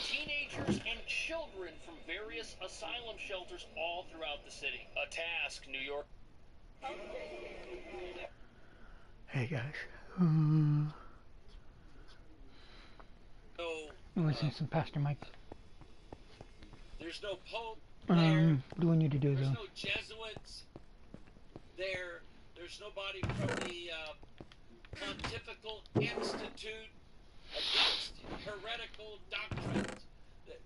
Teenagers and children from various asylum shelters all throughout the city. A task New York. Hey guys. So, I'm listening to some Pastor Mike. there's no Pope there. What do I need to do There's though? no Jesuits there. There's nobody from the Pontifical Institute against heretical doctrines.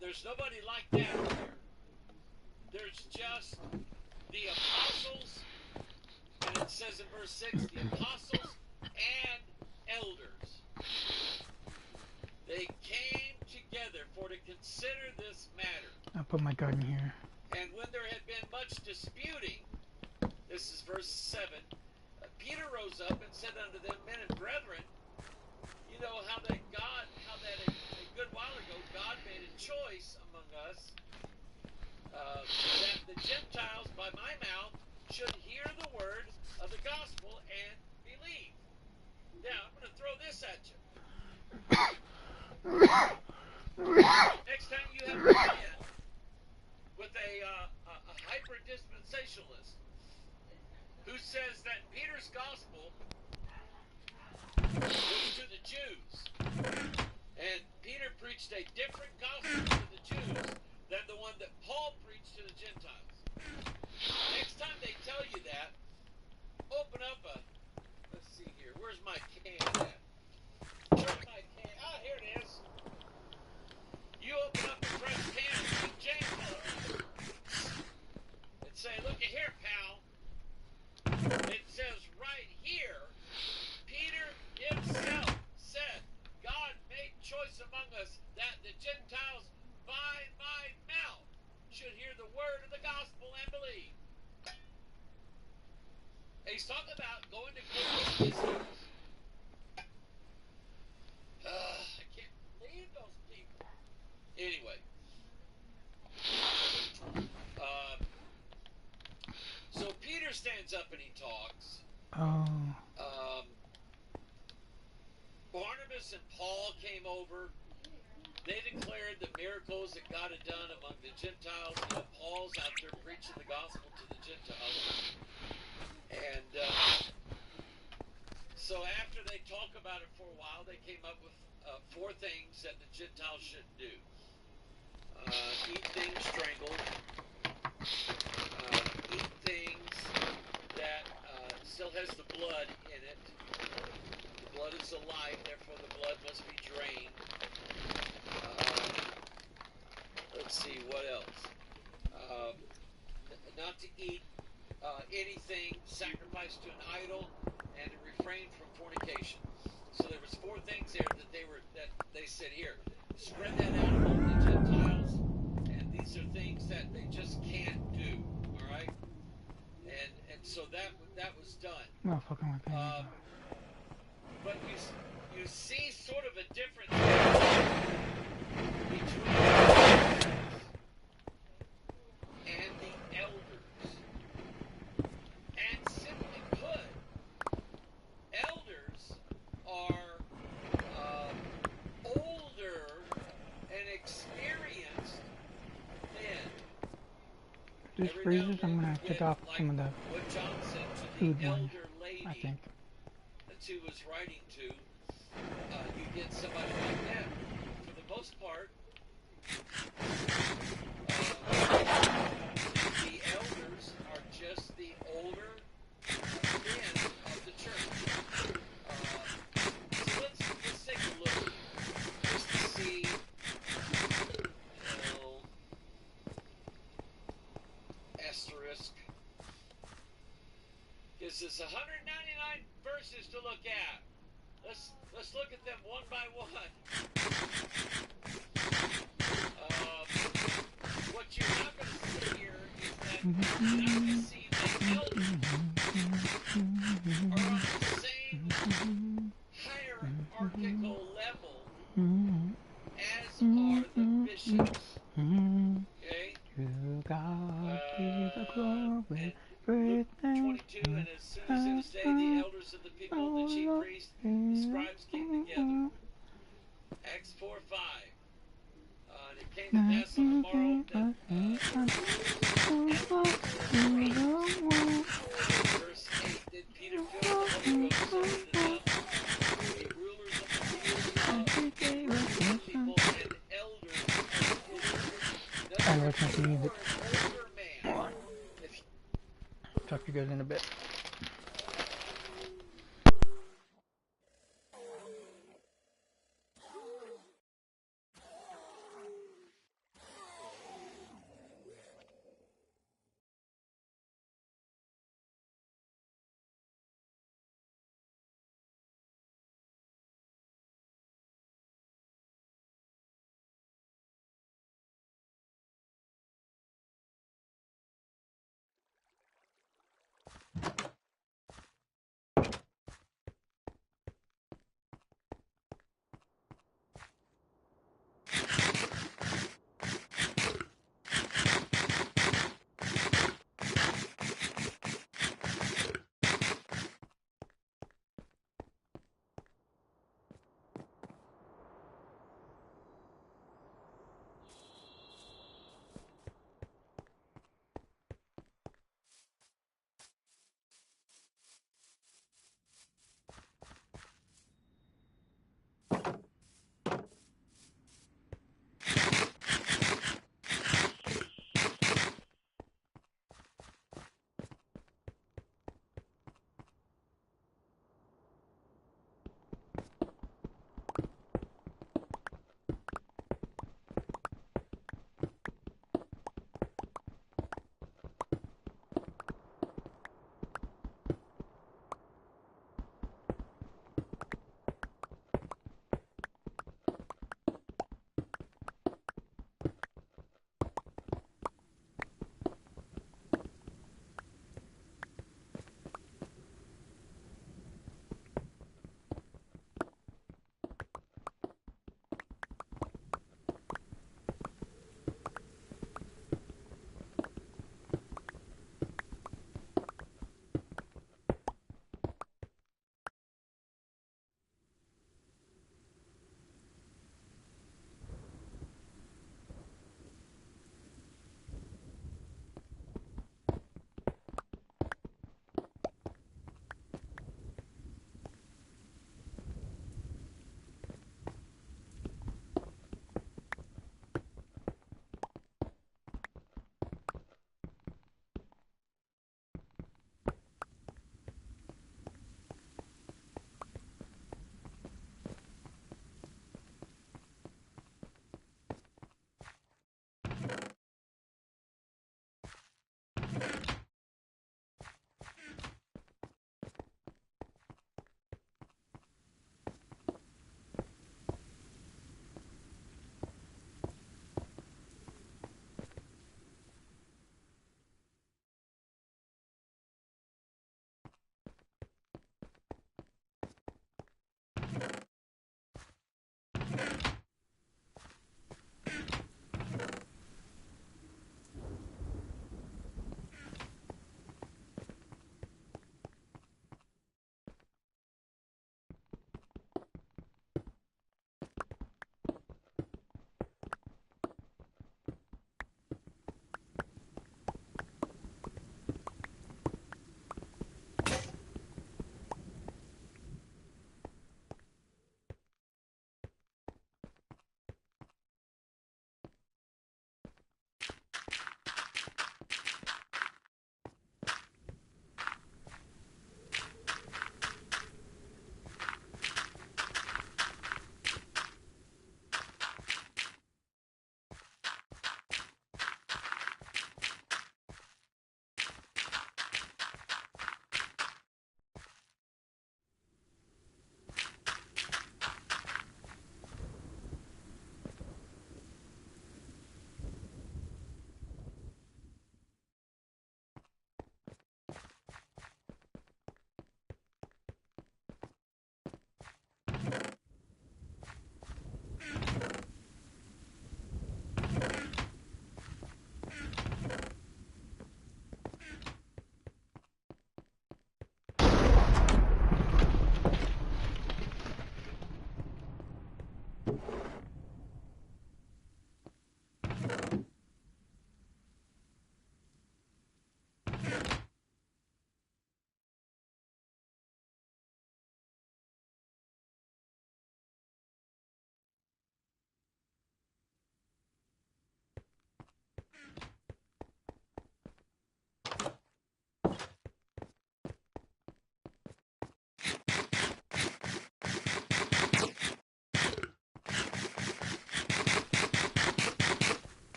There's nobody like that there. There's just the apostles, and it says in verse 6, the apostles and elders. They came together for to consider this matter. I'll put my garden here. And when there had been much disputing, this is verse 7, Peter rose up and said unto them, men and brethren, you know how that a good while ago God made a choice among us that the Gentiles by my mouth should hear the word of the gospel and believe. Now I'm going to throw this at you. Next time you have a man with a hyper dispensationalist who says that Peter's gospel was to the Jews, and Peter preached a different gospel to the Jews than the one that Paul preached to the Gentiles. Next time they tell you that, open up let's see here, where's my can at? Turn my he's talking about going to court with Israel. I can't believe those people. Anyway, so Peter stands up and he talks. Oh. Barnabas and Paul came over. They declared the miracles that God had done among the Gentiles. You know, Paul's out there preaching the gospel to the Gentiles. And so after they talk about it for a while, they came up with 4 things that the Gentiles shouldn't do. Eat things strangled. Eat things that still has the blood in it. The blood is the life, therefore the blood must be drained. Let's see, what else? Not to eat anything sacrificed to an idol, and to refrain from fornication. So there was 4 things there that they said, here, spread that out among the Gentiles, and these are things that they just can't do. All right, and so that was done. No fucking like that. But you see sort of a difference between the and the elders. And simply put, elders are older and experienced men. This Every now freezes, and I'm then gonna you have to get, drop like some of the what John said to food the ones, elder lady I think. that he was writing to. You get somebody like that. For the most part, the elders are just the older men of the church. So let's take a look here, just to see. Asterisk. Gives us 199 verses to look at. Let's look at them one by one. What you're not going to see here is that you're not going to see the elders are on the same hierarchical level as are the bishops. Okay? To God be the glory. Luke 22, and as soon as it was day, the elders of the people, the chief priests, the scribes came together. Acts 4:5. And it came to pass on the morrow that verse 8, then Peter filled with the Holy Ghost and them, the rulers of the people and elders of Israel. I listen to music. Older man. Talk to you guys in a bit.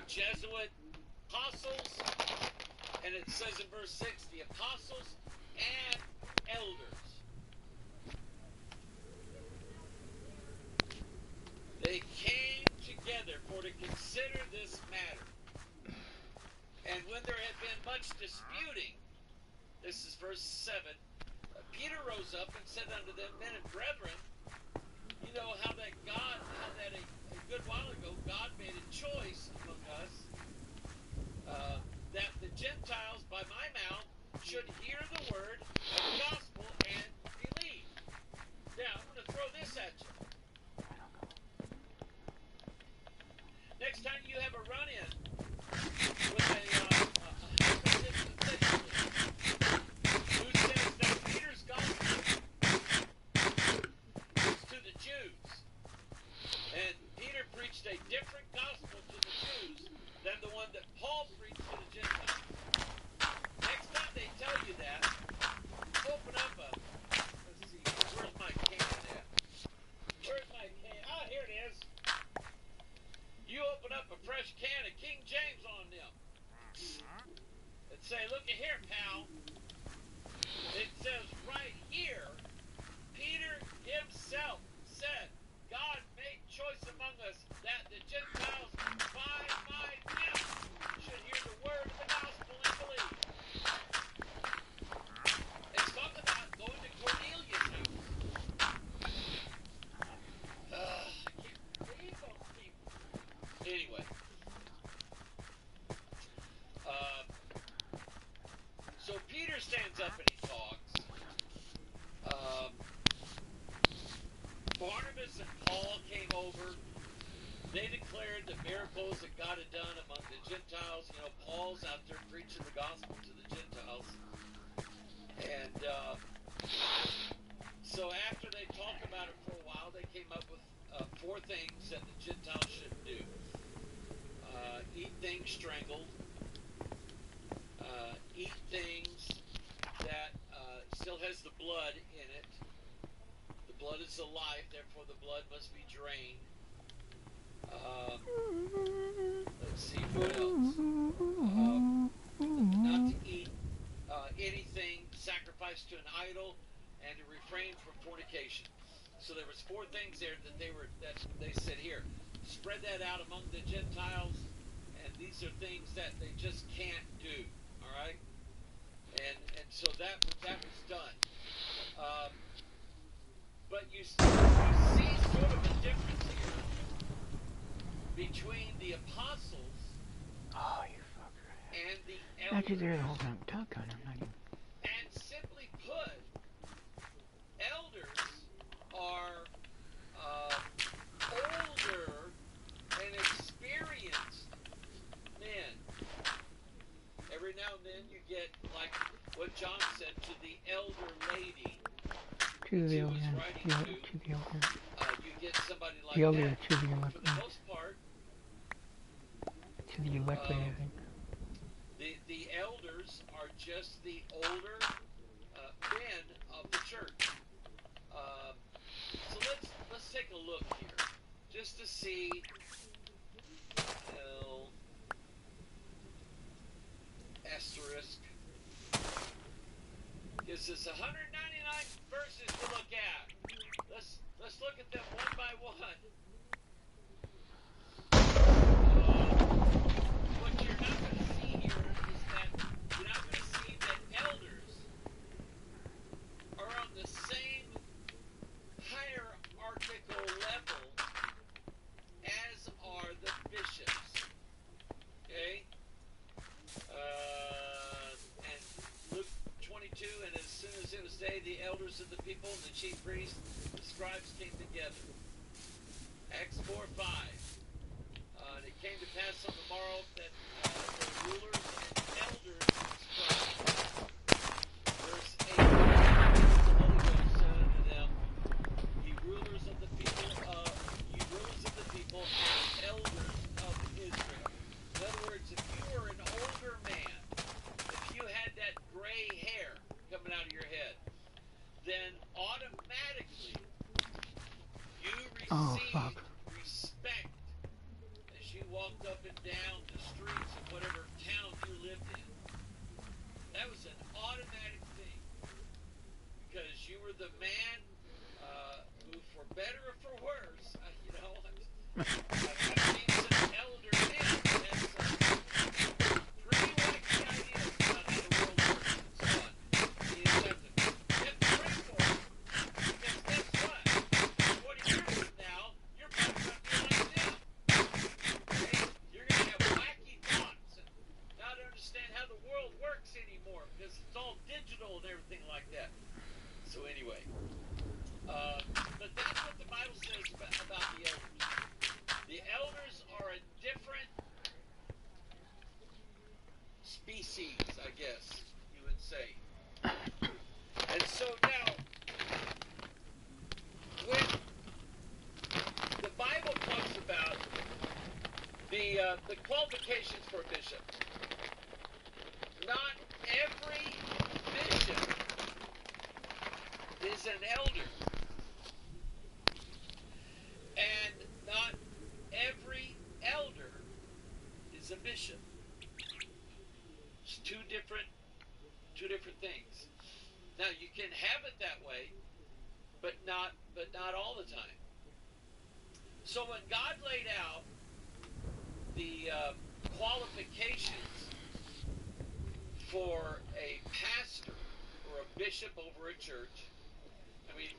Jesuit apostles, and it says in verse 6, the apostles and elders. They came together for to consider this matter. And when there had been much disputing, this is verse 7, Peter rose up and said unto them, men and brethren, you know how that a good while ago God made a choice among us that the Gentiles by my mouth should hear the word of the gospel and believe. Now, I'm going to throw this at you. Next time you have a run-in with a who says that Peter's gospel is to the Jews, and Peter preached a different gospel to the Jews than the one that Paul preached to the Gentiles. Next time they tell you that, open up let's see, where's my can at? Where's my can? Ah, here it is. You open up a fresh can of King James on them and say, look at here, pal. It says right here, Peter himself said, God made choice among us that the Gentiles by my mouth should hear the word of the gospel and believe. It's talking about going to Cornelius' house. I can't believe those people. Anyway. So Peter stands up and he talks. Barnabas and Paul came over. They declared the miracles that God had done among the Gentiles. You know, Paul's out there preaching the gospel to the Gentiles. And so after they talked about it for a while, they came up with 4 things that the Gentiles should do. Eat things strangled. Eat things that still has the blood in it. The blood is the life, therefore the blood must be drained. Let's see, what else? Not to eat anything sacrificed to an idol, and to refrain from fornication. So there was 4 things there that they said here. Spread that out among the Gentiles, and these are things that they just can't do. All right, and so that was done. But you see sort of a difference here between the apostles and the elders. Actually, there the whole time I'm talking. I'm not even. And simply put, elders are older and experienced men. Every now and then you get, like what John said, to the elder lady. To the elder. You get somebody like the elder, that. to the elect. For the most part, to the elect, I think. The elders are just the older men of the church. So let's take a look here, just to see. Asterisk. Gives us 199 verses to look at. Let's look at them one by one. What you're not going to see here is that you're not going to see that elders are on the same hierarchical level as are the bishops. Okay? And Luke 22, and as soon as it was day, the elders of the people and the chief priests, the scribes came together. Acts 4:5. And it came to pass on the morrow that the rulers and elders scribes. Verse 8. The Holy Ghost said unto them, ye rulers of the people and elders of Israel. In other words, if you were an older man, if you had that gray hair coming out of your head, then automatically you received respect as you walked up and the man who, for better or for worse, I've seen some elder men that have some pretty wacky ideas about how the world works and so on. You just have to pray for them. Because guess what? 20 years from now, you're probably going to be like them. Okay? You're going to have wacky thoughts and not understand how the world works anymore because it's all digital and everything like that. So anyway, but that's what the Bible says about the elders. The elders are a different species, I guess you would say. And so now, when the Bible talks about the qualifications for a bishop, not every bishop is an elder, and not every elder is a bishop. It's two different things. Now you can have it that way, but not all the time. So when God laid out the qualifications for a pastor or a bishop over a church, I mean,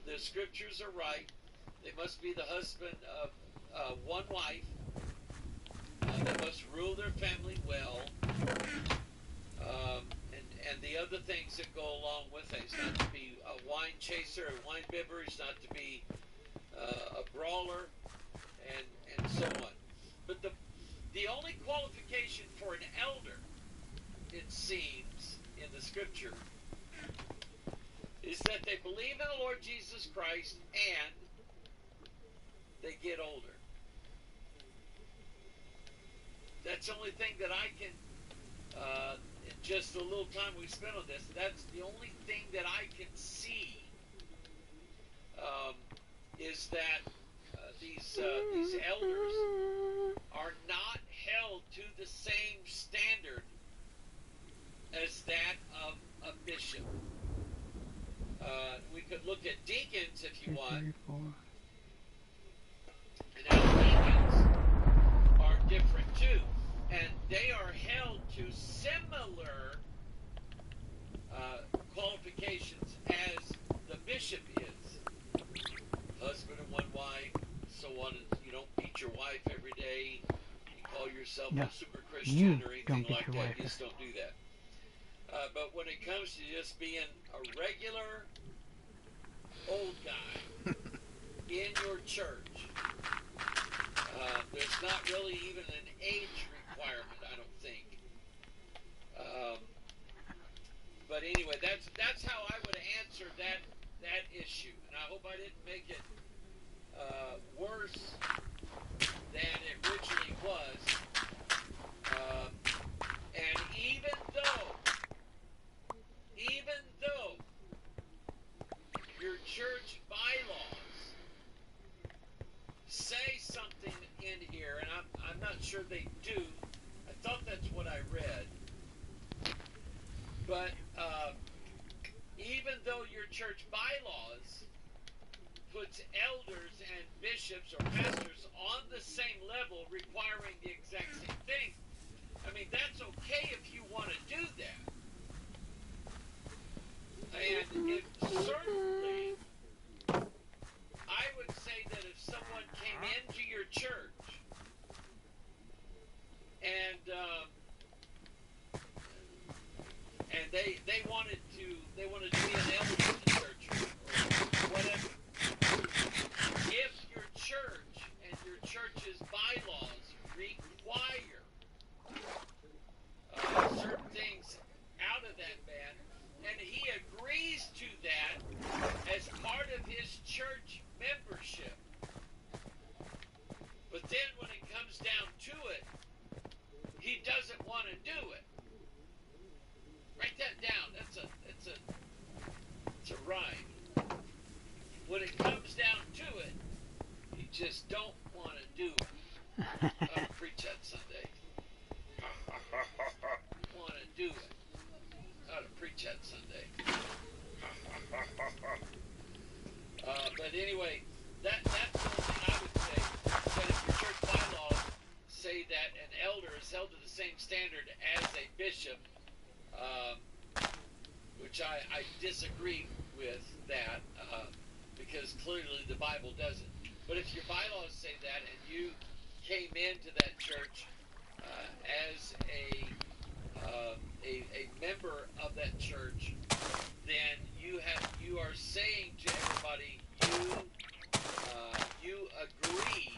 the scriptures are right. They must be the husband of one wife. They must rule their family well. And the other things that go along with it. He's not to be a wine chaser, a wine bibber. He's not to be a brawler, and so on. But the only qualification for an elder, it seems, in the scripture, is that they believe in the Lord Jesus Christ and they get older. That's the only thing that I can, in just a little time we spent on this, that's the only thing that I can see is that these elders are not held to the same standard as that of a bishop. We could look at deacons if you want. And now deacons are different too. And they are held to similar qualifications as the bishop is. Husband and one wife, so on. You don't beat your wife every day. You call yourself a super Christian or anything like that. You just don't do that. But when it comes to just being a regular old guy in your church, there's not really even an age requirement, I don't think. But anyway, that's how I would answer that issue, and I hope I didn't make it worse than it originally was. And even though your church bylaws say something in here, and I'm not sure they do. I thought that's what I read. But even though your church bylaws puts elders and bishops or pastors on the same level, requiring the exact same thing, I mean, that's okay if you want to do that. And if certainly, I would say that if someone came into your church and they wanted to be an elder in the church or whatever, if your church and your church's bylaws require certain things out of that man, and he agrees to that as part of his church membership, but then when it comes down to it, he doesn't want to do it. Write that down. It's a rhyme. When it comes down to it, you just don't want to do it. I'll preach that Sunday. Want to do it. I'll preach that Sunday. anyway, that's the only thing I would say. That if your church bylaws say that an elder is held to the same standard as a bishop, which I disagree with that, because clearly the Bible doesn't. But if your bylaws say that and you came into that church as a member of that church, then you are saying to everybody you agree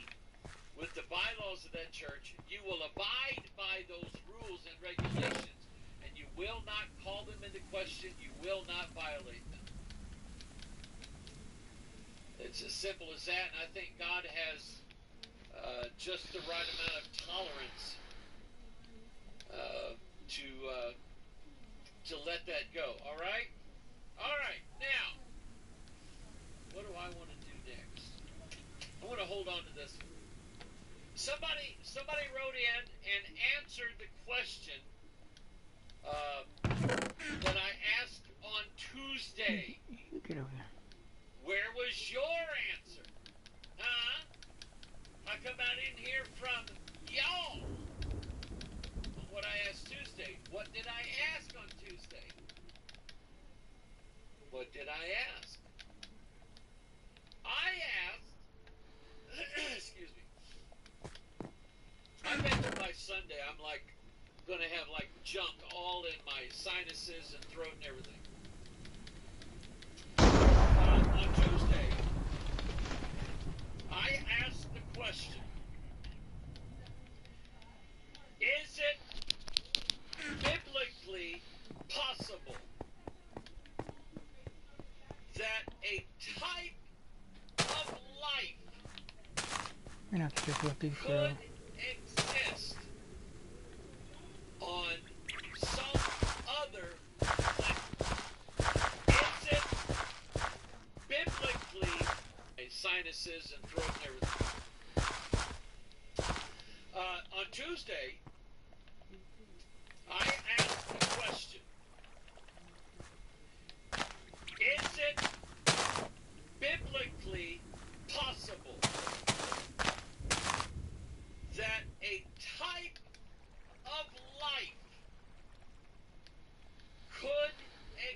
with the bylaws of that church. You will abide by those rules and regulations, and you will not call them into question. You will not violate them. It's as simple as that, and I think God has just the right amount of tolerance to let that go. All right? All right. Now, what do I want to do next? I want to hold on to this. Somebody wrote in and answered the question that I asked on Tuesday. Get over here. Where was your answer? Huh? How come I didn't hear from y'all on what I asked Tuesday? What did I ask on Tuesday? What did I ask? I asked, excuse me, I bet you by Sunday I'm like going to have like junk all in my sinuses and throat and everything. On Tuesday, I asked the question, is it biblically possible that a type of life You're not just looking for. could exist on some other planet? Is it biblically sinuses and throat and everything? On Tuesday, I asked the question, is it biblically possible that a type of life could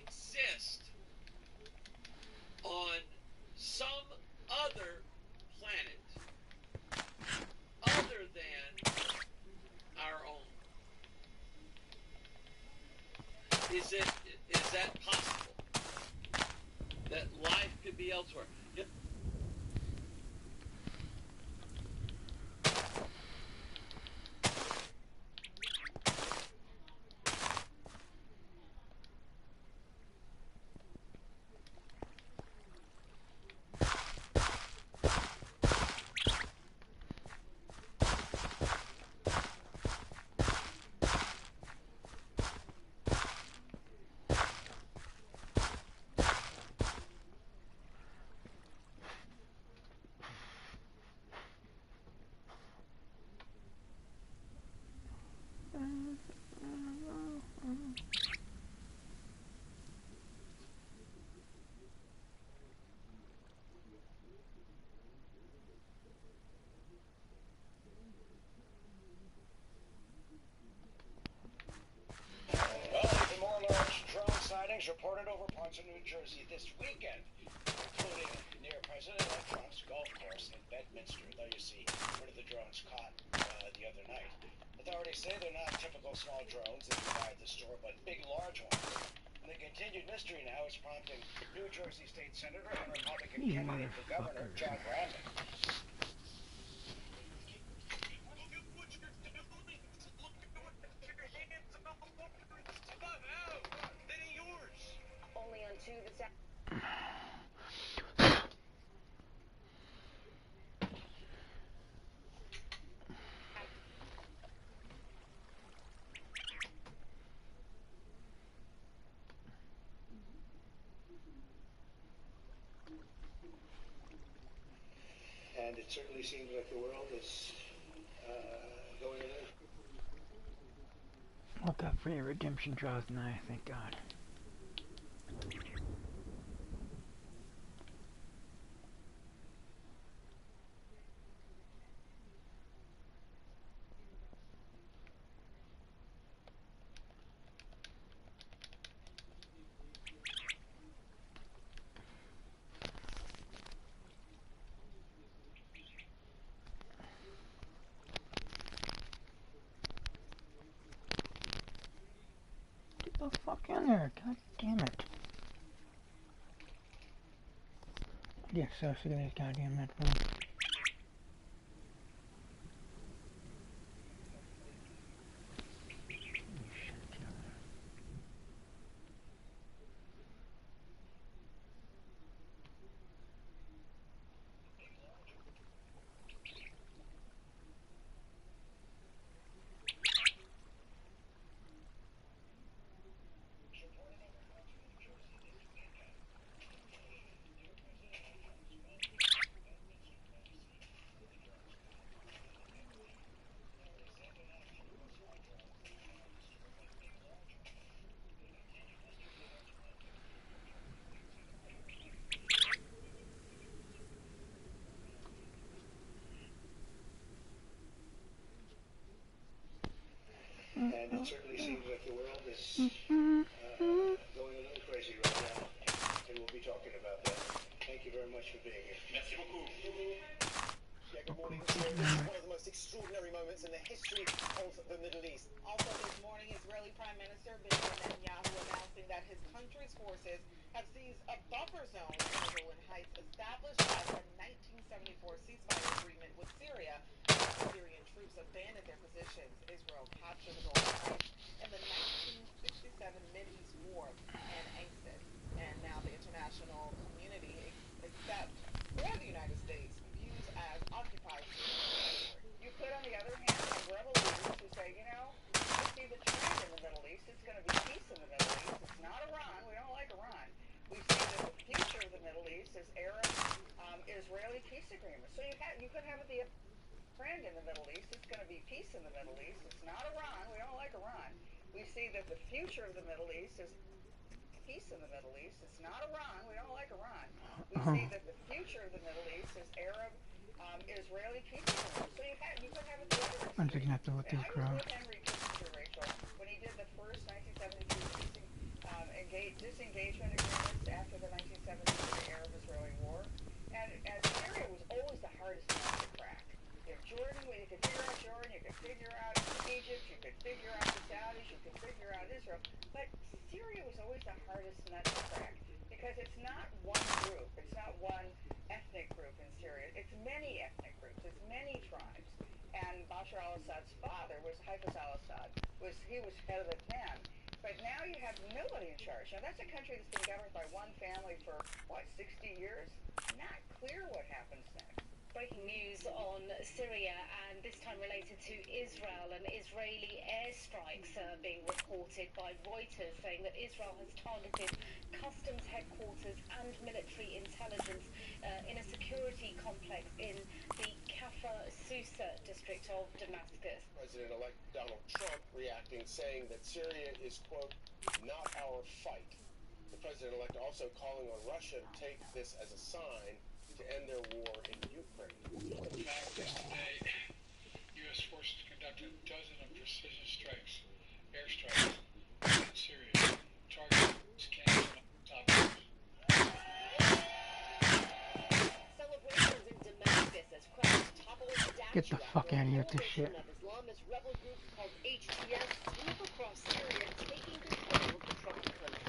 exist on some other planet other than our own? Is that possible? That life could be elsewhere? Yep. Reported over parts of New Jersey this weekend, including near President-elect Trump's golf course in Bedminster, though you see, one of the drones caught the other night. Authorities say they're not typical small drones that divide the store, but big, large ones. And the continued mystery now is prompting New Jersey State Senator and Republican candidate for governor, John Brandon. And it certainly seems like the world is going in there. Look up for your redemption draws nigh, thank God. the fuck in there. God damn it. Get so sick of these goddamn headphones. And it certainly seems like the world is going a little crazy right now. And we'll be talking about that. Thank you very much for being here. Merci beaucoup. Yeah, good morning. This is one of the most extraordinary moments in the history of the Middle East. Also this morning, Israeli Prime Minister Benjamin Netanyahu announcing that his country's forces have seized a buffer zone in the Golan Heights established by the 1974 ceasefire agreement with Syria. Syrian troops abandoned their positions. Israel captured the Golan Heights in the 1967 Mideast War and annexed it. And now the international community accepts or the United States views as occupied territory. You could, on the other hand, have rebel leaders who say, you know, we see the trend in the Middle East. It's going to be peace in the Middle East. It's not Iran. We don't like Iran. We see that the future of the Middle East is Arab-Israeli peace agreements. So you could have the trend in the Middle East. It's going to be peace in the Middle East. It's not Iran. We don't like Iran. We see that the future of the Middle East is peace in the Middle East. It's not Iran. We don't like Iran. We see that the future of the Middle East is Arab-Israeli peace agreements. So you could have it the other way. I'm just gonna have to let these grow. I was with Henry Kissinger, Rachel, when he did the first 1973 disengagement agreements after the 1973 Arab-Israeli War. And Syria was always the hardest nut to crack. You know, Jordan, you could figure out Jordan, you could figure out Egypt, you could figure out the Saudis, you could figure out Israel. But Syria was always the hardest nut to crack because it's not one group. It's not one ethnic group in Syria. It's many ethnic groups. It's many tribes. And Bashar al-Assad's father was Hafez al-Assad. He was head of the clan. But now you have nobody in charge. Now that's a country that's been governed by one family for, 60 years? Not clear what happens next. Breaking news on Syria, and this time related to Israel, and Israeli airstrikes are being reported by Reuters, saying that Israel has targeted customs headquarters and military intelligence in a security complex in the Kafr Susa district of Damascus. President-elect Donald Trump reacting, saying that Syria is, quote, not our fight. The president-elect also calling on Russia to take this as a sign to end their war in Ukraine. In fact, yesterday, U.S. forces conducted a dozen of precision strikes, airstrikes, in Syria, targeting camps on top of Celebrations in Damascus as crowds topple a statue. Get the fuck out of here with this shit. Of Islamist rebel group called HTS move across Syria, taking control of the troubled country.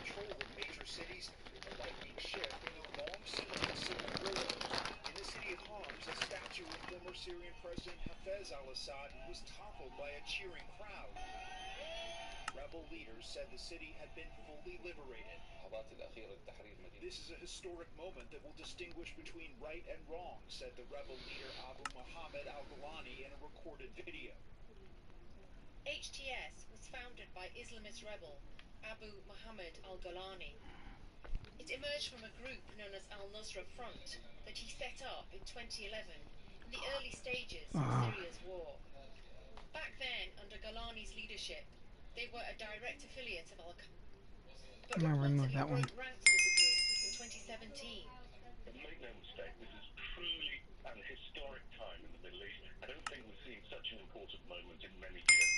Control of major cities, a lightning shift in a long-standing civil war. In the city of Homs, a statue of former Syrian President Hafez al-Assad was toppled by a cheering crowd. Rebel leaders said the city had been fully liberated. This is a historic moment that will distinguish between right and wrong, said the rebel leader Abu Muhammad al-Golani in a recorded video. HTS was founded by Islamist rebel Abu Muhammad al-Golani. It emerged from a group known as Al-Nusra Front that he set up in 2011 in the early stages of Syria's war. Back then, under Golani's leadership, they were a direct affiliate of Al-Qaeda, but reportedly broke ranks with the group in 2017. But make no mistake, this is truly an historic time in the Middle East. I don't think we're seeing such an important moment in many years.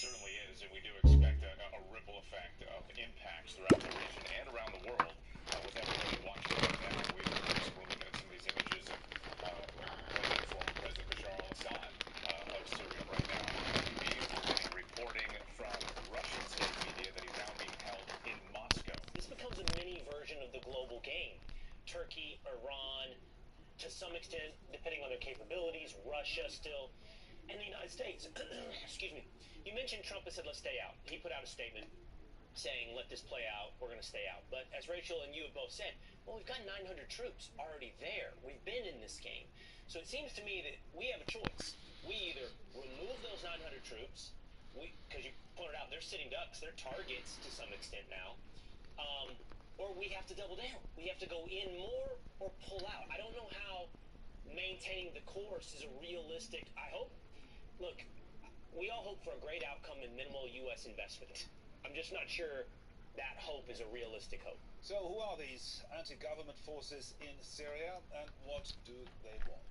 Certainly is, and we do expect a ripple effect of impacts throughout the region and around the world with everybody watching right now. We're looking at some of these images of former President Bashar al-Assad of Syria right now. We're getting reporting from Russian state media that he Russia still, and the United States. Excuse me. You mentioned Trump has said, let's stay out. He put out a statement saying, let this play out, we're going to stay out. But as Rachel and you have both said, well, we've got 900 troops already there. We've been in this game. So it seems to me that we have a choice. We either remove those 900 troops, because you pointed out they're sitting ducks, they're targets to some extent now, or we have to double down. We have to go in more or pull out. I don't know how maintaining the course is a realistic, I hope. Look, we all hope for a great outcome and minimal U.S. investment. I'm just not sure that hope is a realistic hope. So who are these anti-government forces in Syria, and what do they want?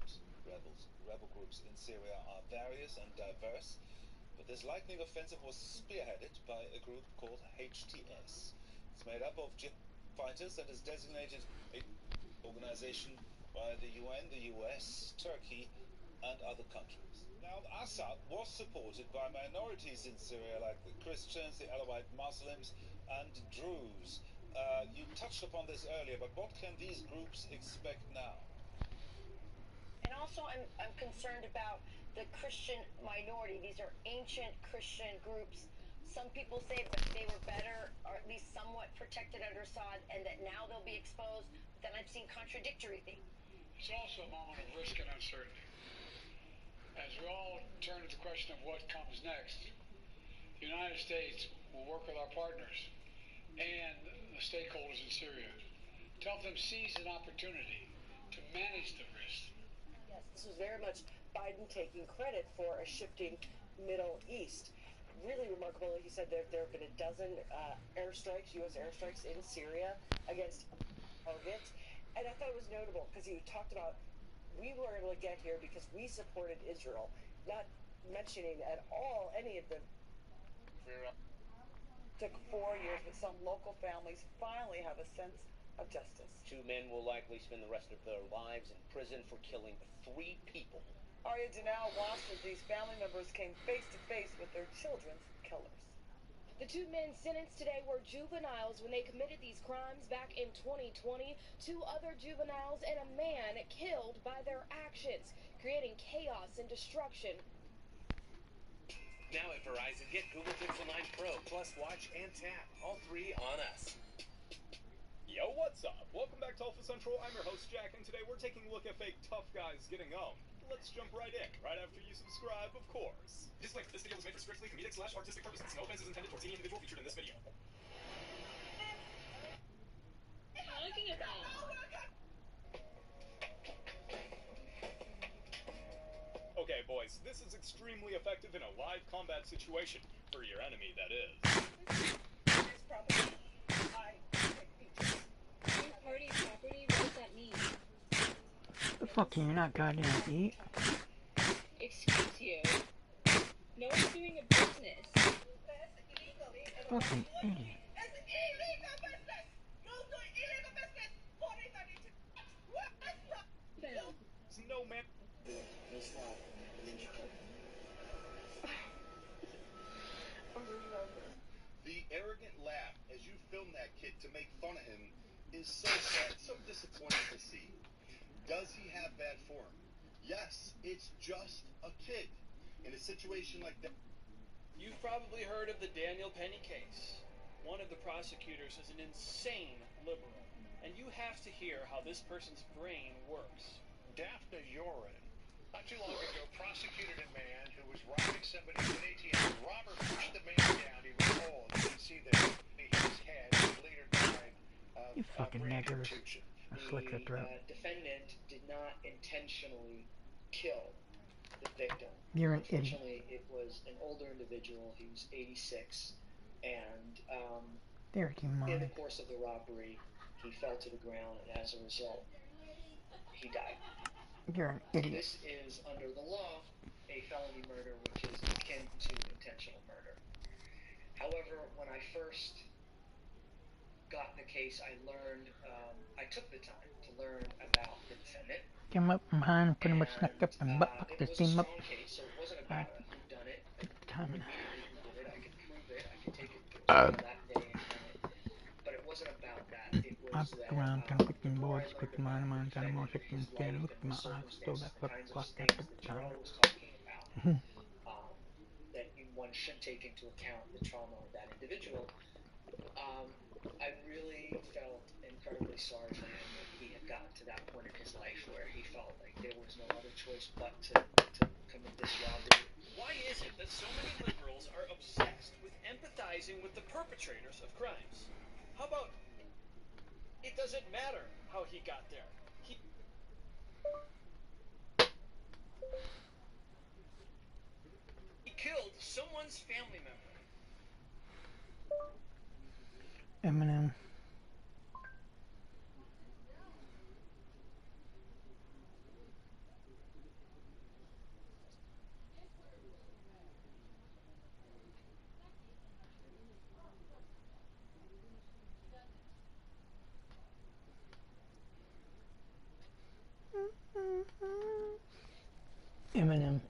Rebel groups in Syria are various and diverse, but this lightning offensive was spearheaded by a group called HTS. It's made up of jihad fighters and is designated an organization by the UN, the US, Turkey, and other countries. Now, Assad was supported by minorities in Syria like the Christians, the Alawite Muslims, and Druze. You touched upon this earlier, but what can these groups expect now? And also, I'm concerned about the Christian minority. These are ancient Christian groups. Some people say that they were better, or at least somewhat protected under Assad, and that now they'll be exposed. But then I've seen contradictory things. It's also a moment of risk and uncertainty. As we all turn to the question of what comes next, the United States will work with our partners and the stakeholders in Syria to help them seize an opportunity to manage the risk. Yes, this was very much Biden taking credit for a shifting Middle East. Really remarkable. He said there have been a dozen airstrikes, U.S. airstrikes in Syria against targets. And I thought it was notable because he talked about we were able to get here because we supported Israel, not mentioning at all any of the took 4 years, but some local families finally have a sense of justice. 2 men will likely spend the rest of their lives in prison for killing 3 people. Arya Janelle watched as these family members came face to face with their children's killers. The 2 men sentenced today were juveniles when they committed these crimes back in 2020. 2 other juveniles and a man killed by their actions, creating chaos and destruction. Now at Verizon, get Google Pixel 9 Pro, plus watch and tap, all 3 on us. Yo, what's up? Welcome back to Alpha Central. I'm your host, Jack, and today we're taking a look at fake tough guys getting owned. Let's jump right in, right after you subscribe, of course. Disclaimer, this video was made for strictly comedic/artistic purposes. No offense is intended towards any individual featured in this video. Talking about. Okay, boys, this is extremely effective in a live combat situation. For your enemy, that is. Party property? What does that mean? The fuck can you not goddamn eat? Excuse you. No one's doing a business. Fucking idiot. No, man. The arrogant laugh as you film that kid to make fun of him is so sad, so disappointing to see. Does he have bad form? Yes, it's just a kid. In a situation like that. You've probably heard of the Daniel Penny case. One of the prosecutors is an insane liberal, and you have to hear how this person's brain works. Daphne Yoren, not too long ago, prosecuted a man who was robbing somebody at an ATM. The robber pushed the man down. He was old. You can see that he hit his head. He later died of You fucking brain niggers. contusion. Slick your throat. Defendant did not intentionally kill the victim. You're an idiot. Unfortunately, it was an older individual. He was 86, and There, you in the mind. course of the robbery, he fell to the ground, and as a result, he died. You're an idiot. This is, under the law, a felony murder, which is akin to intentional murder. However, when I first got the case, I learned, I took the time to learn about the defendant. Come up from behind, put him a snack up and butt fuck It this was a team up. strong case, so it wasn't about who done it. I Time. knew immediately who did it. I could prove it. I could take it to that day and done it. But it wasn't about that. It was I look around, kind of looking bored, looking my mind, kind of more looking, getting look at my eyes, still that fuck, fuck, that things that Terrell was talking about, that one should take into account the trauma of that individual. I really felt incredibly sorry for him when he had gotten to that point in his life where he felt like there was no other choice but to commit this robbery. Why is it that so many liberals are obsessed with empathizing with the perpetrators of crimes? How about it doesn't matter how he got there? He killed someone's family member. Eminem. Eminem.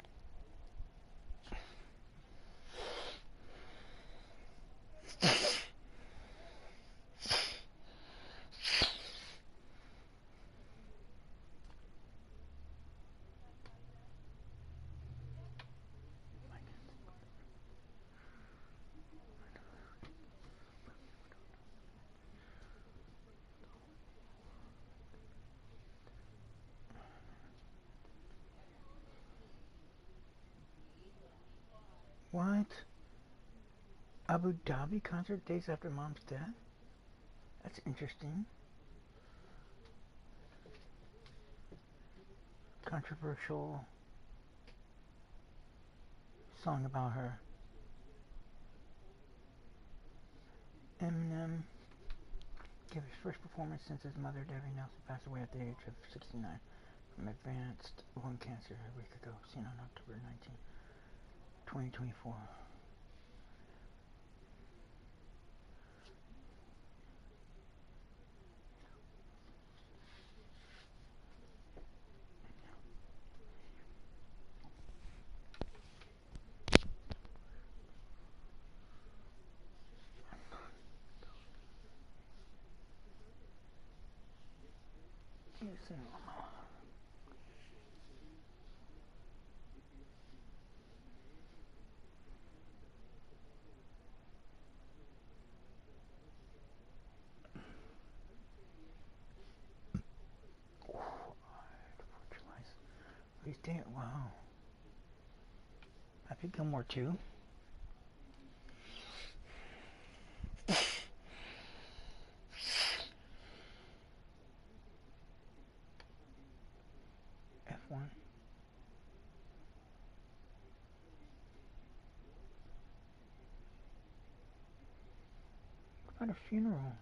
What? Abu Dhabi concert days after mom's death? That's interesting. Controversial song about her. Eminem gave his first performance since his mother, Debbie Nelson, passed away at the age of 69 from advanced lung cancer a week ago, seen on October 19, 2024. He's dead. Wow. Happy Gilmore too. F1. What about a funeral?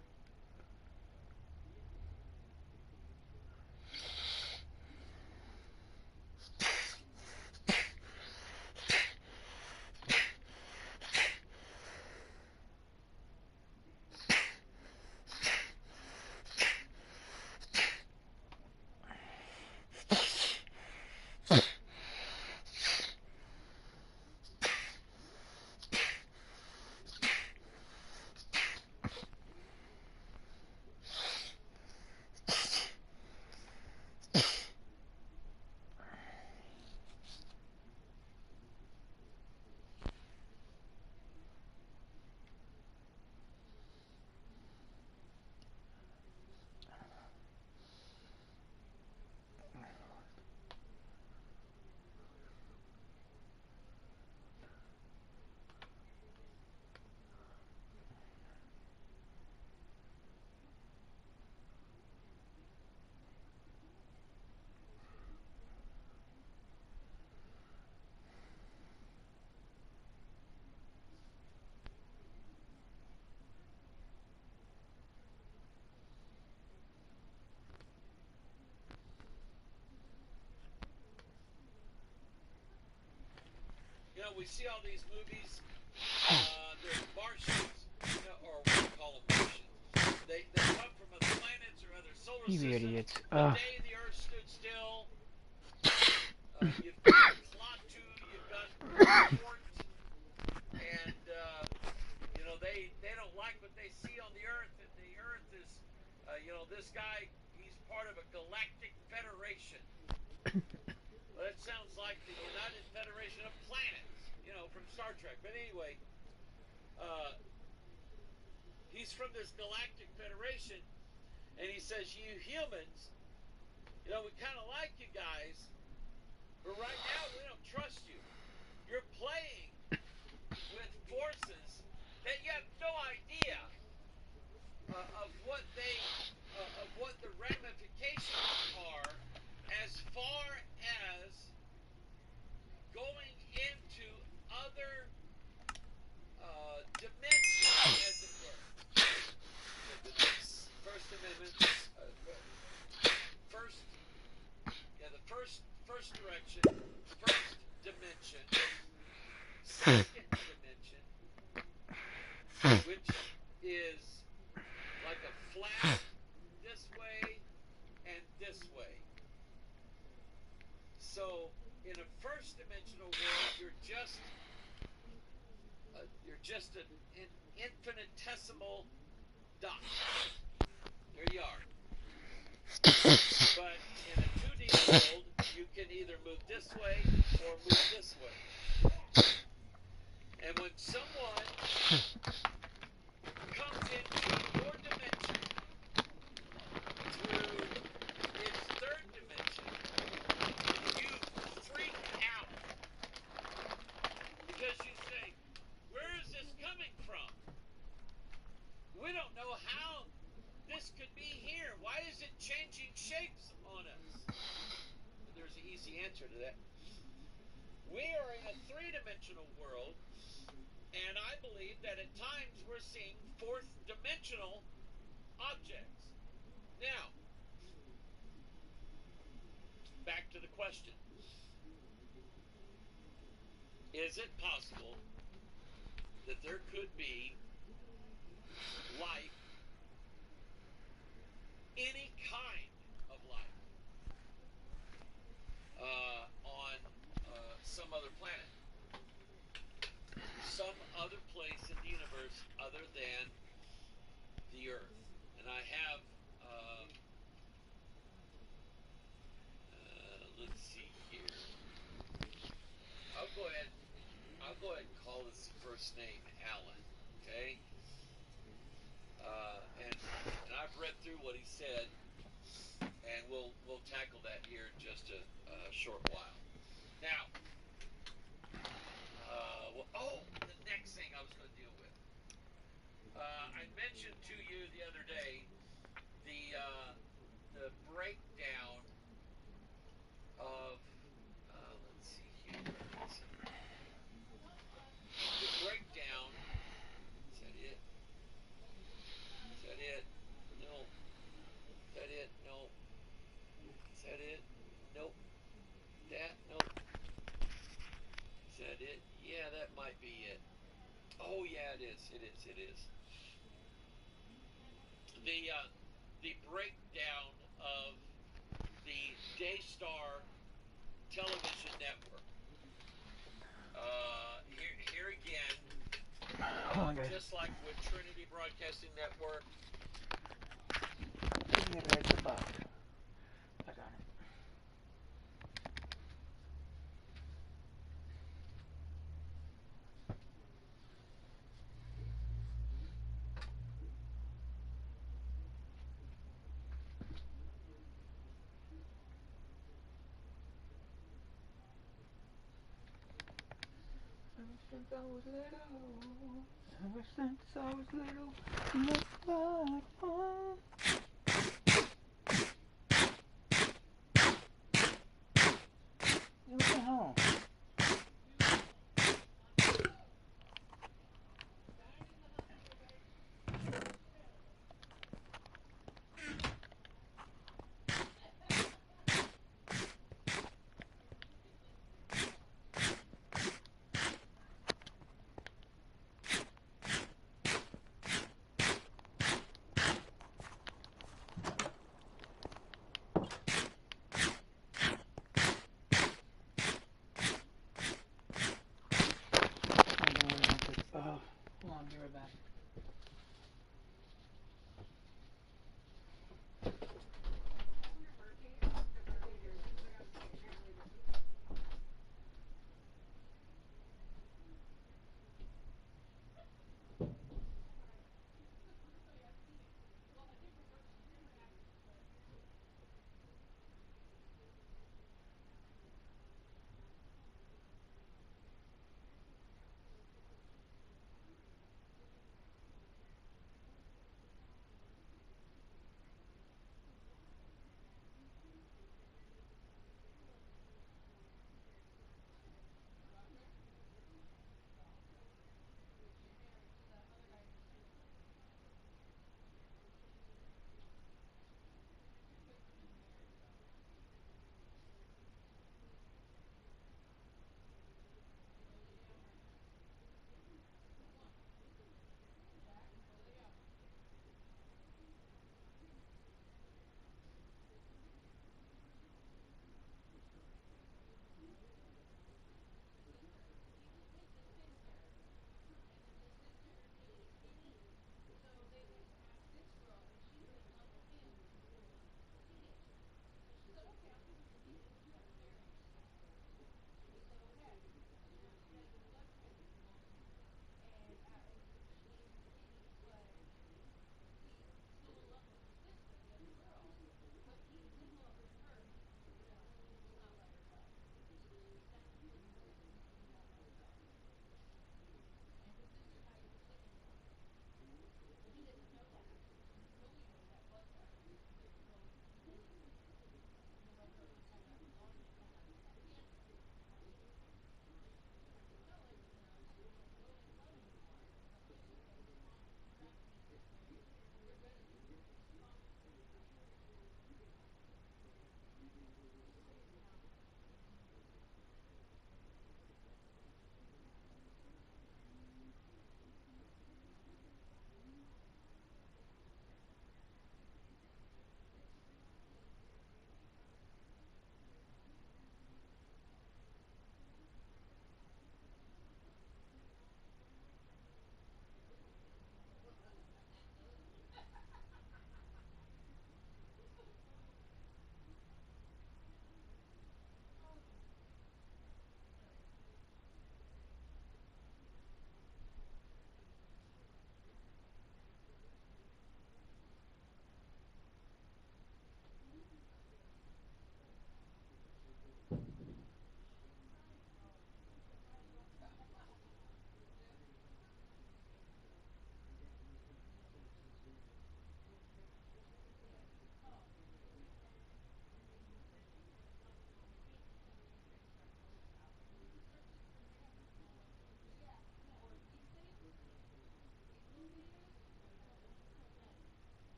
You know, we see all these movies. There's Martians, you know, or what we call them Martians. They come from other planets or other solar You systems. idiots. The day the Earth stood still. You've got Klaatu, you've got Mort, and you know they don't like what they see on the Earth, and the Earth is This guy, he's part of a galactic federation. Well, that sounds like the United Federation of Planets, from Star Trek. But anyway, he's from this galactic federation, and he says, you humans, we kind of like you guys, but right now we don't trust you. You're playing with forces that you have no idea of what the ramifications are, as far as going into other dimensions, as it were. The First Amendment, first direction, first dimension, second dimension, which is like a flat this way and this way. So in a first dimensional world, you're just an infinitesimal dot. There you are. But in a 2D world, you can either move this way or move this way. And when someone comes into your dimension through its third dimension, you freak out. Because you say, where is this coming from? We don't know how this could be here. Why is it changing shapes on us? And there's an easy answer to that. We are in a three-dimensional world, and I believe that at times we're seeing fourth-dimensional objects. Now, back to the question. Is it possible that there could be life, any kind of life, on some other planet, some other place in the universe other than the Earth? And I have, let's see here. I'll go ahead and call his first name Alan. Okay. And I've read through what he said, and we'll tackle that here in just a short while. Now, the next thing I was going to deal with. I mentioned to you the other day the breakdown of let's see here. The breakdown. Is that it? Is that it? No. Is that it? No. Is that it? Nope. That? Nope. Is that it? Yeah, that might be it. Oh yeah, it is. It is. It is. The breakdown of the Daystar television network. Here again, just like with Trinity Broadcasting Network. Get right to the box. I got it. Ever since I was little, looked like fun. What the hell? Hold on, be right back.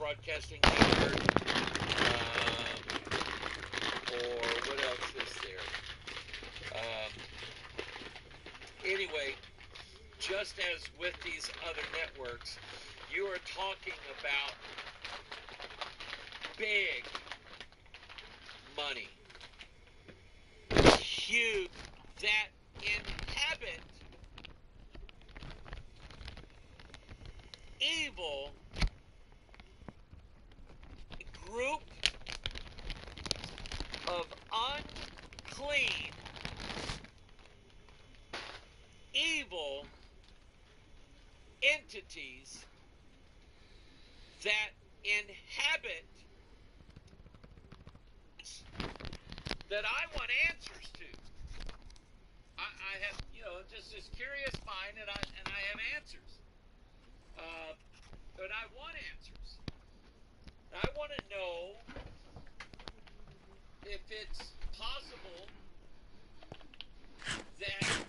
Broadcasting Network, or what else is there? Anyway, just as with these other networks, you are talking about big money, huge, that inhabit evil group of unclean, evil entities that inhabit that I want answers to. I have, just this curious mind, and I have answers. But I want answers. I want to know if it's possible that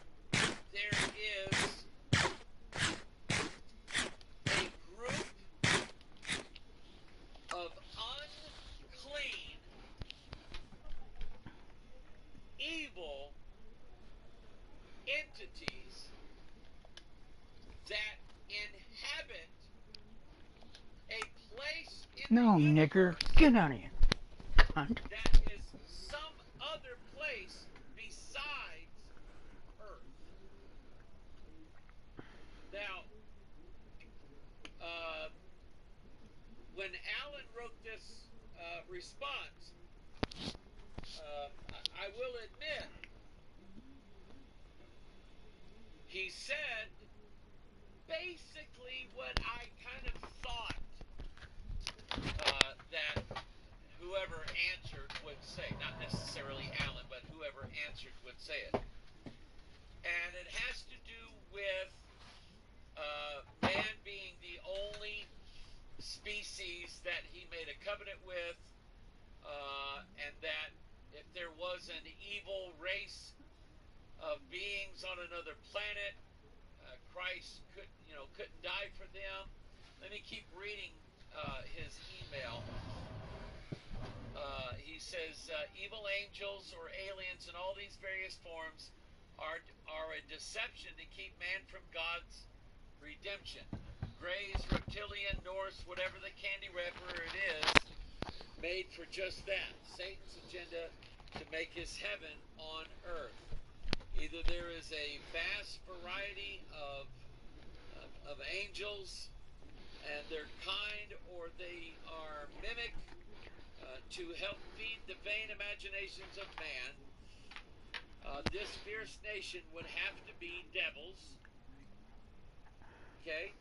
there is a group of unclean, evil entities that inhabit a place in No, the universe nigger. Get out of here. Cunt. that is some other place besides Earth. Now, when Alan wrote this response, I will admit, he said basically what I kind of thought that whoever answered would say. Not necessarily Alan, but whoever answered would say it. And it has to do with man being the only species that he made a covenant with, and that if there was an evil race of beings on another planet, Christ couldn't die for them. Let me keep reading his email. He says, evil angels or aliens in all these various forms are a deception to keep man from God's redemption. Greys, reptilian, Norse, whatever the candy wrapper it is, made for just that. Satan's agenda to make his heaven on earth. Either there is a vast variety of angels and their kind, or they are mimic to help feed the vain imaginations of man. This fierce nation would have to be devils. Okay?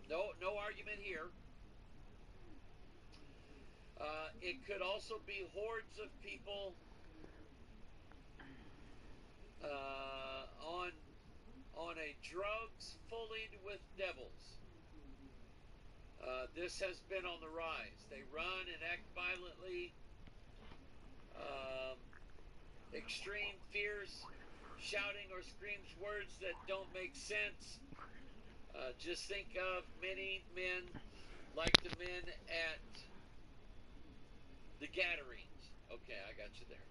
No argument here. It could also be hordes of people on a drugs fully with devils. This has been on the rise. They run and act violently, extreme fears, shouting or screams words that don't make sense. Just think of many men like the men at the Gadarenes. Okay, I got you there.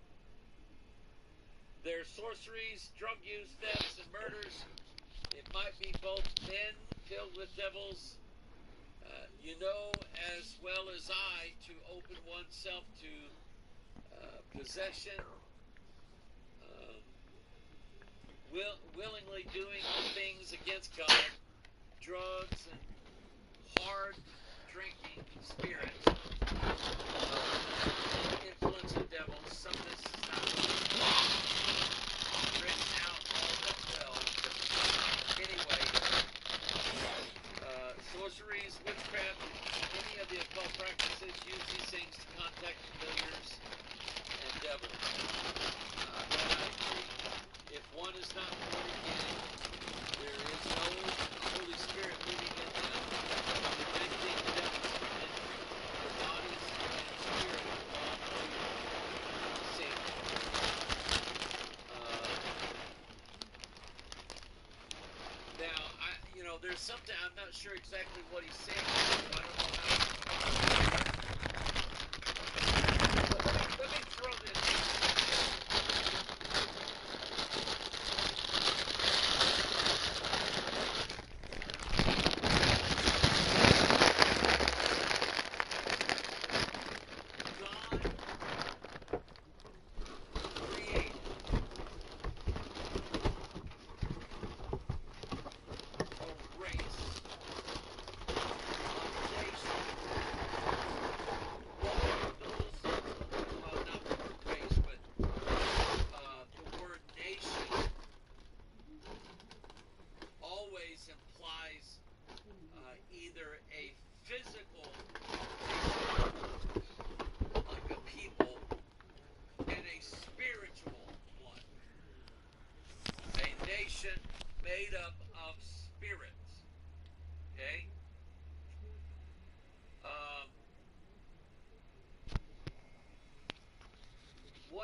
Their sorceries, drug use, thefts, and murders. It might be both men filled with devils. You know as well as I to open oneself to possession, willingly doing things against God, drugs, and hard drinking spirits, influence of devils. Some of this is not written out all that well. Anyway, sorceries, witchcraft, any of the occult practices use these things to contact familiars and devils. That I agree. If one is not born again, there is no Holy Spirit living in them. Preventing devils from entering their bodies and spirit belong to Satan. Now, there's something, I'm not sure exactly what he's saying, so I don't know how to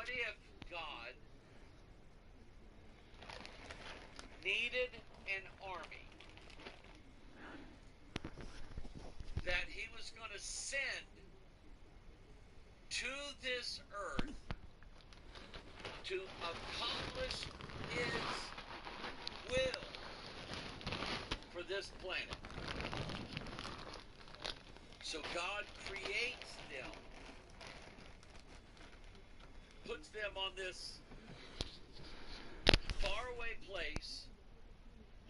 what if God needed an army that he was going to send to this earth to accomplish his will for this planet? So God creates them, puts them on this faraway place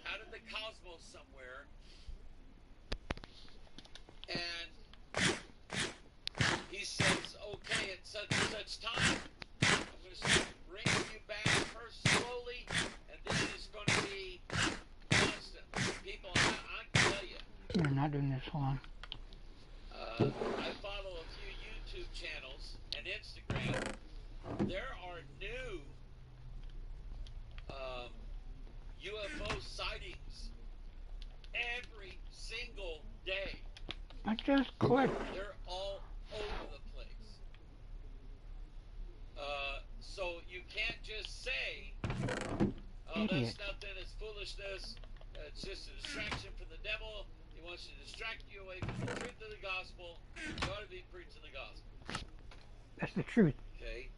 out in the cosmos somewhere, and he says, okay, at such and such time, I'm going to start bringing you back first slowly, and then it's going to be constant. People, I can tell you. We're not doing this, hold on. I follow a few YouTube channels and Instagram. There are new UFO sightings every single day. I just clicked. They're all over the place. So you can't just say, oh, that's nothing, it's foolishness, it's just a distraction from the devil. He wants to distract you away from the truth of the gospel. You ought to be preaching the gospel. That's the truth. Okay?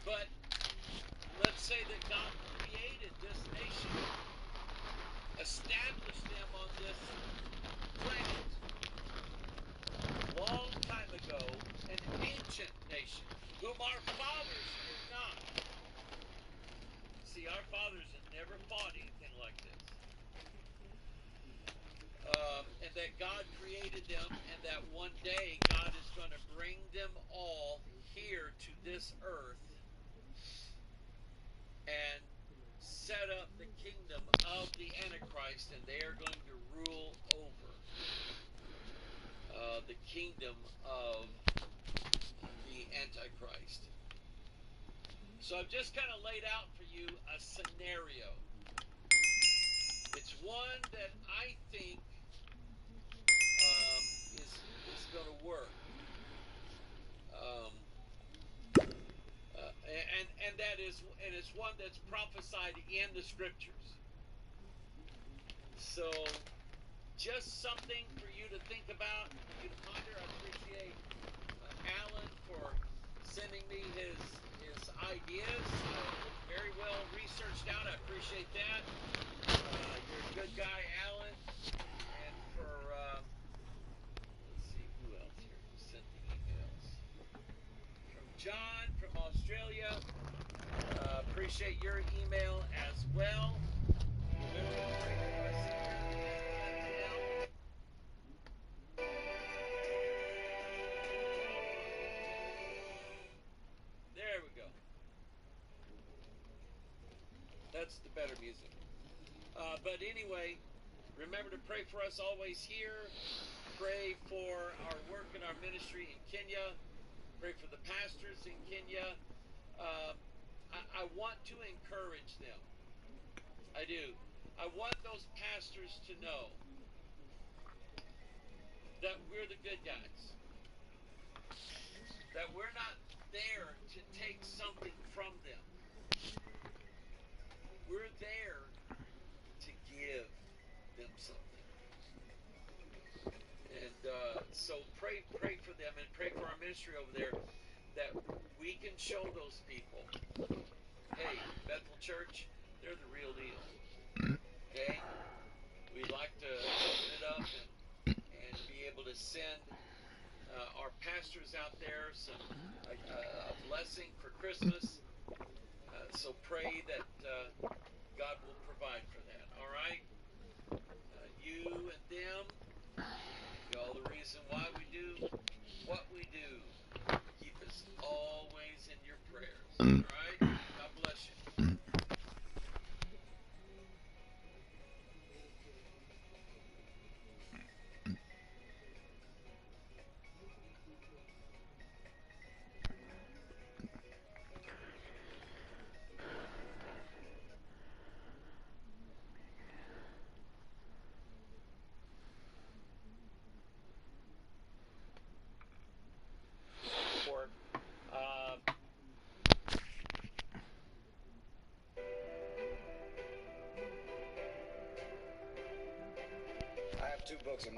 But let's say that God created this nation, established them on this planet long time ago, an ancient nation, whom our fathers did not. See, our fathers had never fought anything like this. And that God created them, and that one day God is going to bring them all here to this earth and set up the kingdom of the Antichrist, and they are going to rule over the kingdom of the Antichrist. So I've just kind of laid out for you a scenario. It's one that I think is going to work. And that is, and it's one that's prophesied in the scriptures. So just something for you to think about, for you to ponder. I appreciate Alan for sending me his ideas. Very well researched out. I appreciate that. You're a good guy, Alan. And for let's see who else here who sent the emails. From John from Australia. Appreciate your email as well. There we go. That's the better music. But anyway, remember to pray for us always here. Pray for our work and our ministry in Kenya. Pray for the pastors in Kenya. I want to encourage them. I do. I want those pastors to know that we're the good guys. That we're not there to take something from them. We're there to give them something. And so pray for them, and pray for our ministry over there, that we can show those people, hey, Bethel Church, they're the real deal. Okay? We'd like to open it up and be able to send our pastors out there some a blessing for Christmas. So pray that God will provide for that. All right? You and them, y'all the reason why we do what we do. Keep us always in your prayers. All right? God bless you.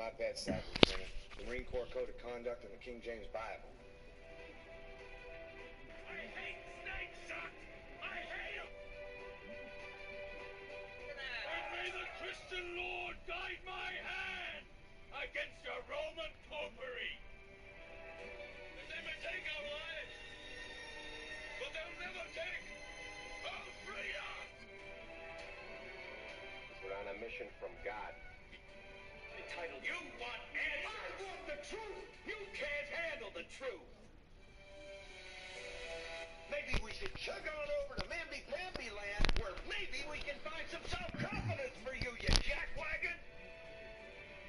iPad sack, Lieutenant. The Marine Corps Code of Conduct and the King James Bible. I hate snake shots! I hate them! And may the Christian Lord guide my hand against your Roman popery! They may take our lives, but they'll never take our freedom! We're on a mission from God. Entitled, you want answers! I want the truth! You can't handle the truth! Maybe we should chug on over to Mamby-Pamby land, where maybe we can find some self-confidence for you, you jackwagon!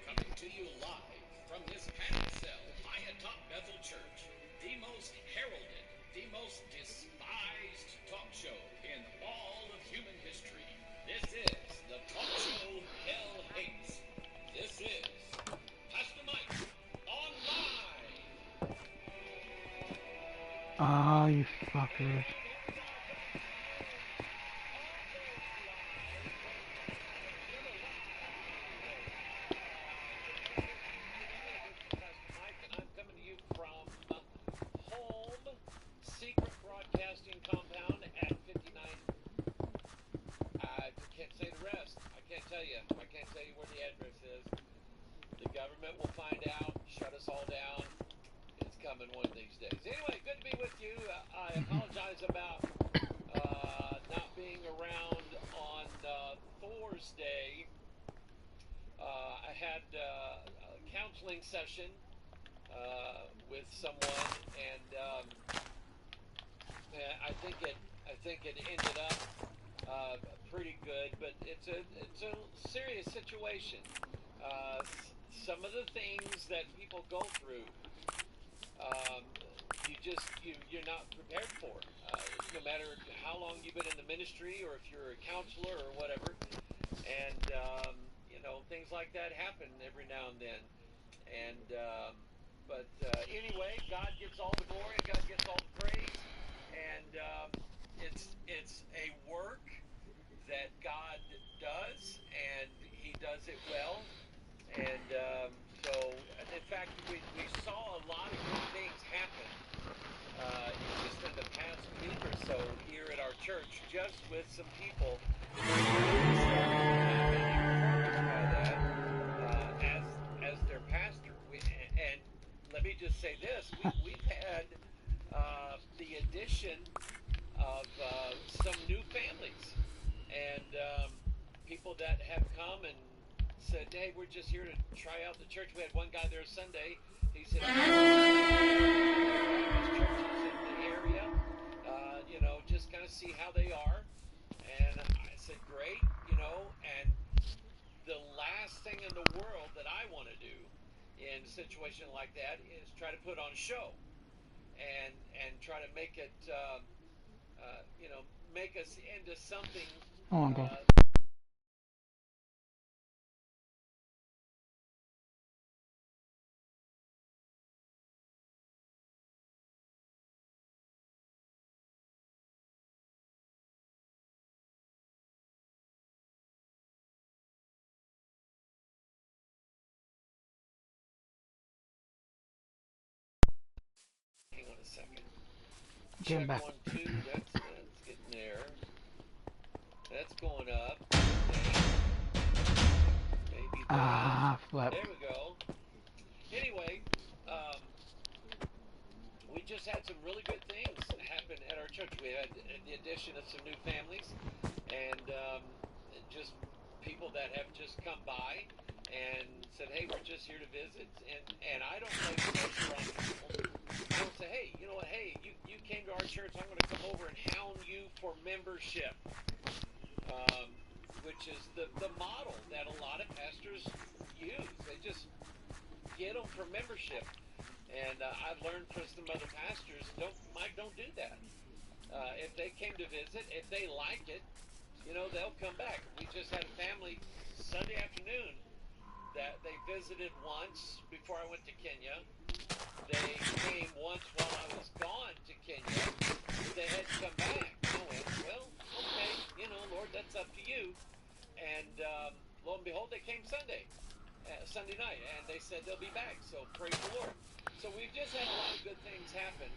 Coming to you live from his padded cell high atop Bethel Church, the most heralded, the most despised talk show in all of human history. This is the talk show hell hates. This is Pastor Mike Online. Ah, you fuckers. I'm coming to you from home secret broadcasting compound at 59. I can't say the rest. I can't tell you. I can't tell you where the address is. The government will find out, shut us all down. It's coming one of these days. Anyway, good to be with you. I apologize about not being around on Thor's Day. I had a counseling session with someone, and I think it ended up pretty good, but it's a serious situation. Some of the things that people go through, you're not prepared for. No matter how long you've been in the ministry, or if you're a counselor or whatever, and things like that happen every now and then. And but anyway, God gets all the glory, God gets all the praise, and it's a work that God does, and He does it well. And so, in fact, we saw a lot of good things happen just in the past week or so here at our church, just with some people as their pastor. And let me just say this: we've had the addition of some new families, and people that have come and said, "Hey, we're just here to try out the church." We had one guy there Sunday. He said, churches in the area, just kind of see how they are. And I said, great, and the last thing in the world that I want to do in a situation like that is try to put on a show and try to make it, make us into something. Oh, okay. Hang on a second. Get Check back. 1, 2. That's getting there. That's going up. Maybe that. Flip. There we go. Anyway, we just had some really good things happen at our church. We had the addition of some new families, and just people that have just come by and said, "Hey, we're just here to visit." And I don't lay pressure on people. I don't say, "Hey, you know what? Hey, you came to our church. I'm going to come over and hound you for membership," which is the model that a lot of pastors use. They just get them for membership. And I've learned from some other pastors, Mike, don't do that. If they came to visit, if they like it, they'll come back. We just had a family Sunday afternoon that they visited once before I went to Kenya. They came once while I was gone to Kenya. They had to come back. I went, well, okay, Lord, that's up to you. And lo and behold, they came Sunday. Sunday night, and they said they'll be back. So praise the Lord. So we've just had a lot of good things happen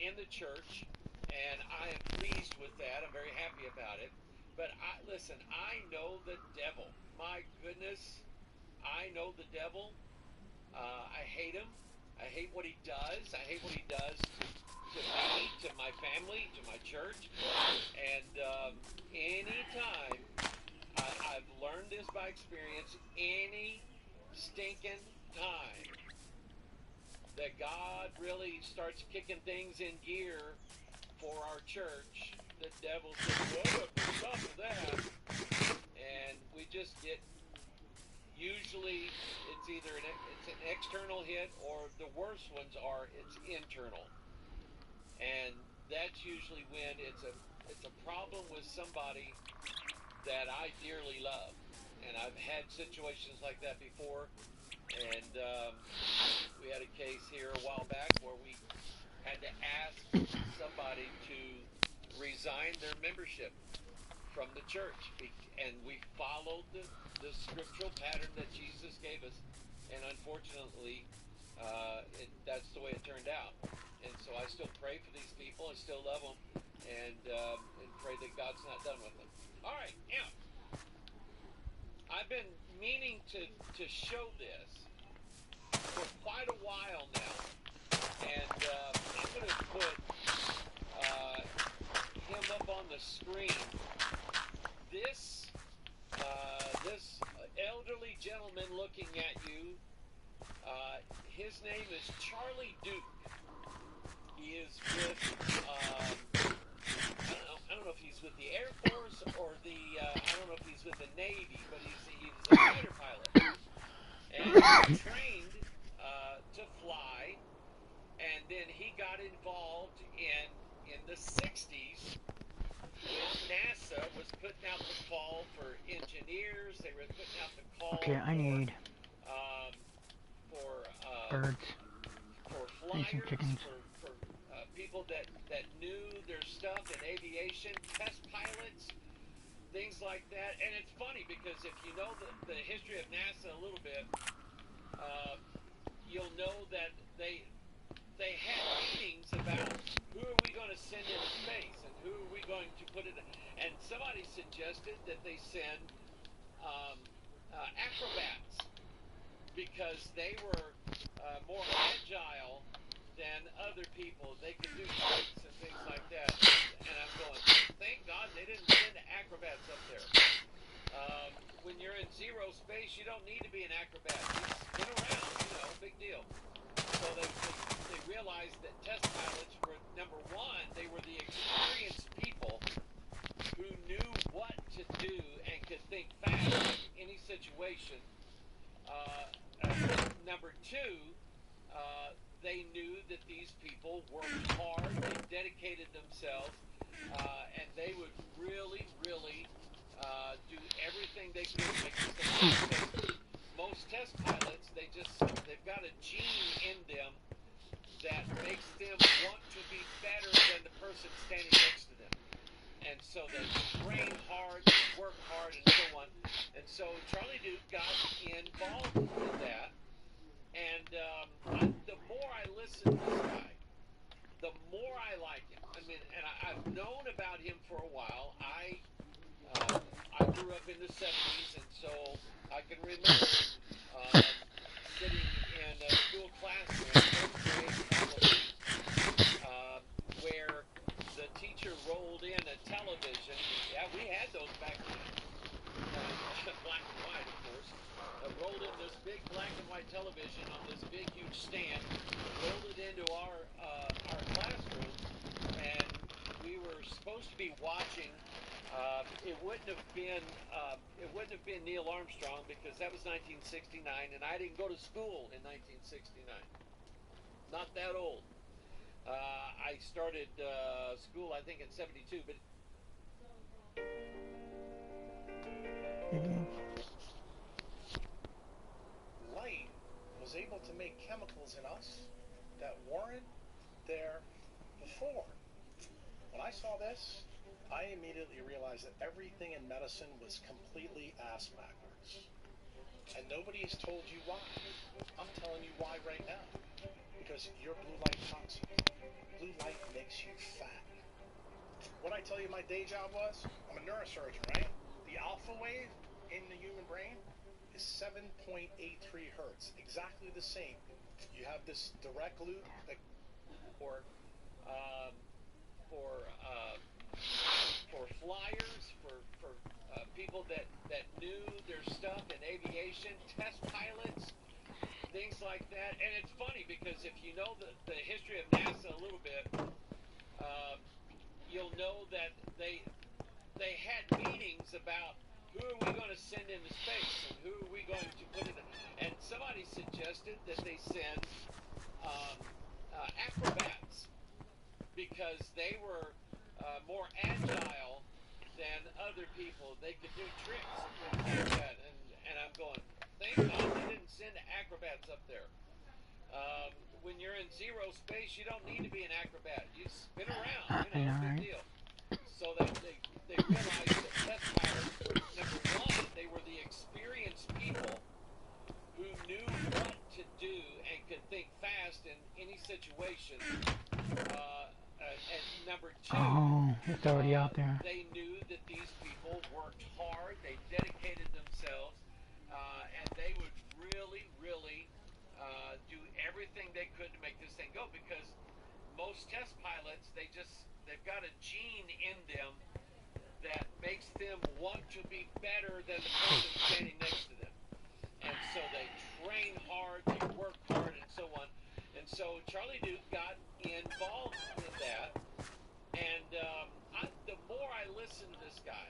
in the church, and I am pleased with that. I'm very happy about it. But listen, I know the devil. My goodness, I know the devil. I hate him. I hate what he does. I hate what he does to me, to my family, to my church. And anytime, I've learned this by experience, any stinking time that God really starts kicking things in gear for our church, the devil says, well, stop with that. And we just get, usually it's either it's an external hit, or the worst ones are it's internal. And that's usually when it's a problem with somebody that I dearly love. And I've had situations like that before. And we had a case here a while back where we had to ask somebody to resign their membership from the church. And we followed the scriptural pattern that Jesus gave us. And unfortunately, that's the way it turned out. And so I still pray for these people. I still love them. And pray that God's not done with them. All right, now, I've been meaning to show this for quite a while now, and I'm going to put him up on the screen. This elderly gentleman looking at you, his name is Charlie Duke. He is with, I don't know if he's with the Air Force or I don't know if he's with the Navy, but he's a fighter pilot. And he trained to fly, and then he got involved in the 60s when NASA was putting out the call for engineers. They were putting out the call Okay, I need birds. for I need some flyers, chickens. for people that knew their stuff in aviation, test pilots, things like that. And it's funny because if you know the history of NASA a little bit, you'll know that they had meetings about who are we going to send into space and who are we going to put in. And somebody suggested that they send acrobats because they were more agile than other people. They could do tricks and things like that. And I'm going, thank God they didn't send acrobats up there. When you're in zero space, you don't need to be an acrobat. Just spin around, big deal. So they realized that test pilots were, number one, they were the experienced people who knew what to do and could think fast in any situation. Number two, they knew that these people worked hard, they dedicated themselves, and they would really, really do everything they could to make this thing safe. Most test pilots, they've got a gene in them that makes them want to be better than the person standing next to them. And so they train hard, they work hard, and so on. And so Charlie Duke got involved in that. And the more I listen to this guy, the more I like him. I mean, and I've known about him for a while. I grew up in the 70s, and so I can remember sitting in a school classroom, where the teacher rolled in a television. Yeah, we had those back then. Black and white, of course. Rolled in this big black and white television on this big, huge stand. Rolled it into our classroom, and we were supposed to be watching. It wouldn't have been Neil Armstrong because that was 1969, and I didn't go to school in 1969. Not that old. I started school, I think, in 72, but. Light was able to make chemicals in us that weren't there before. When I saw this, I immediately realized that everything in medicine was completely ass backwards. And nobody has told you why. I'm telling you why right now. Because you're blue light toxic. Blue light makes you fat. What I tell you my day job was? I'm a neurosurgeon, right? The alpha wave in the human brain is 7.83 hertz. Exactly the same. You have this direct loop that, for flyers, for people that knew their stuff in aviation, test pilots, things like that. And it's funny because if you know the history of NASA a little bit, you'll know that they had meetings about who are we going to send into space and who are we going to put in. And somebody suggested that they send acrobats because they were more agile than other people. They could do tricks and things like that. And I'm going, thank God they didn't send acrobats up there. When you're in zero space, you don't need to be an acrobat. You spin around, big deal. So they realized that test pilots were, number one, they were the experienced people who knew what to do and could think fast in any situation. And number two, it's already out there. They knew that these people worked hard, they dedicated themselves, and they would really, really do everything they could to make this thing go, because most test pilots, they've got a gene in them that makes them want to be better than the person standing next to them. And so they train hard, they work hard, and so on. And so Charlie Duke got involved in that. And the more I listen to this guy,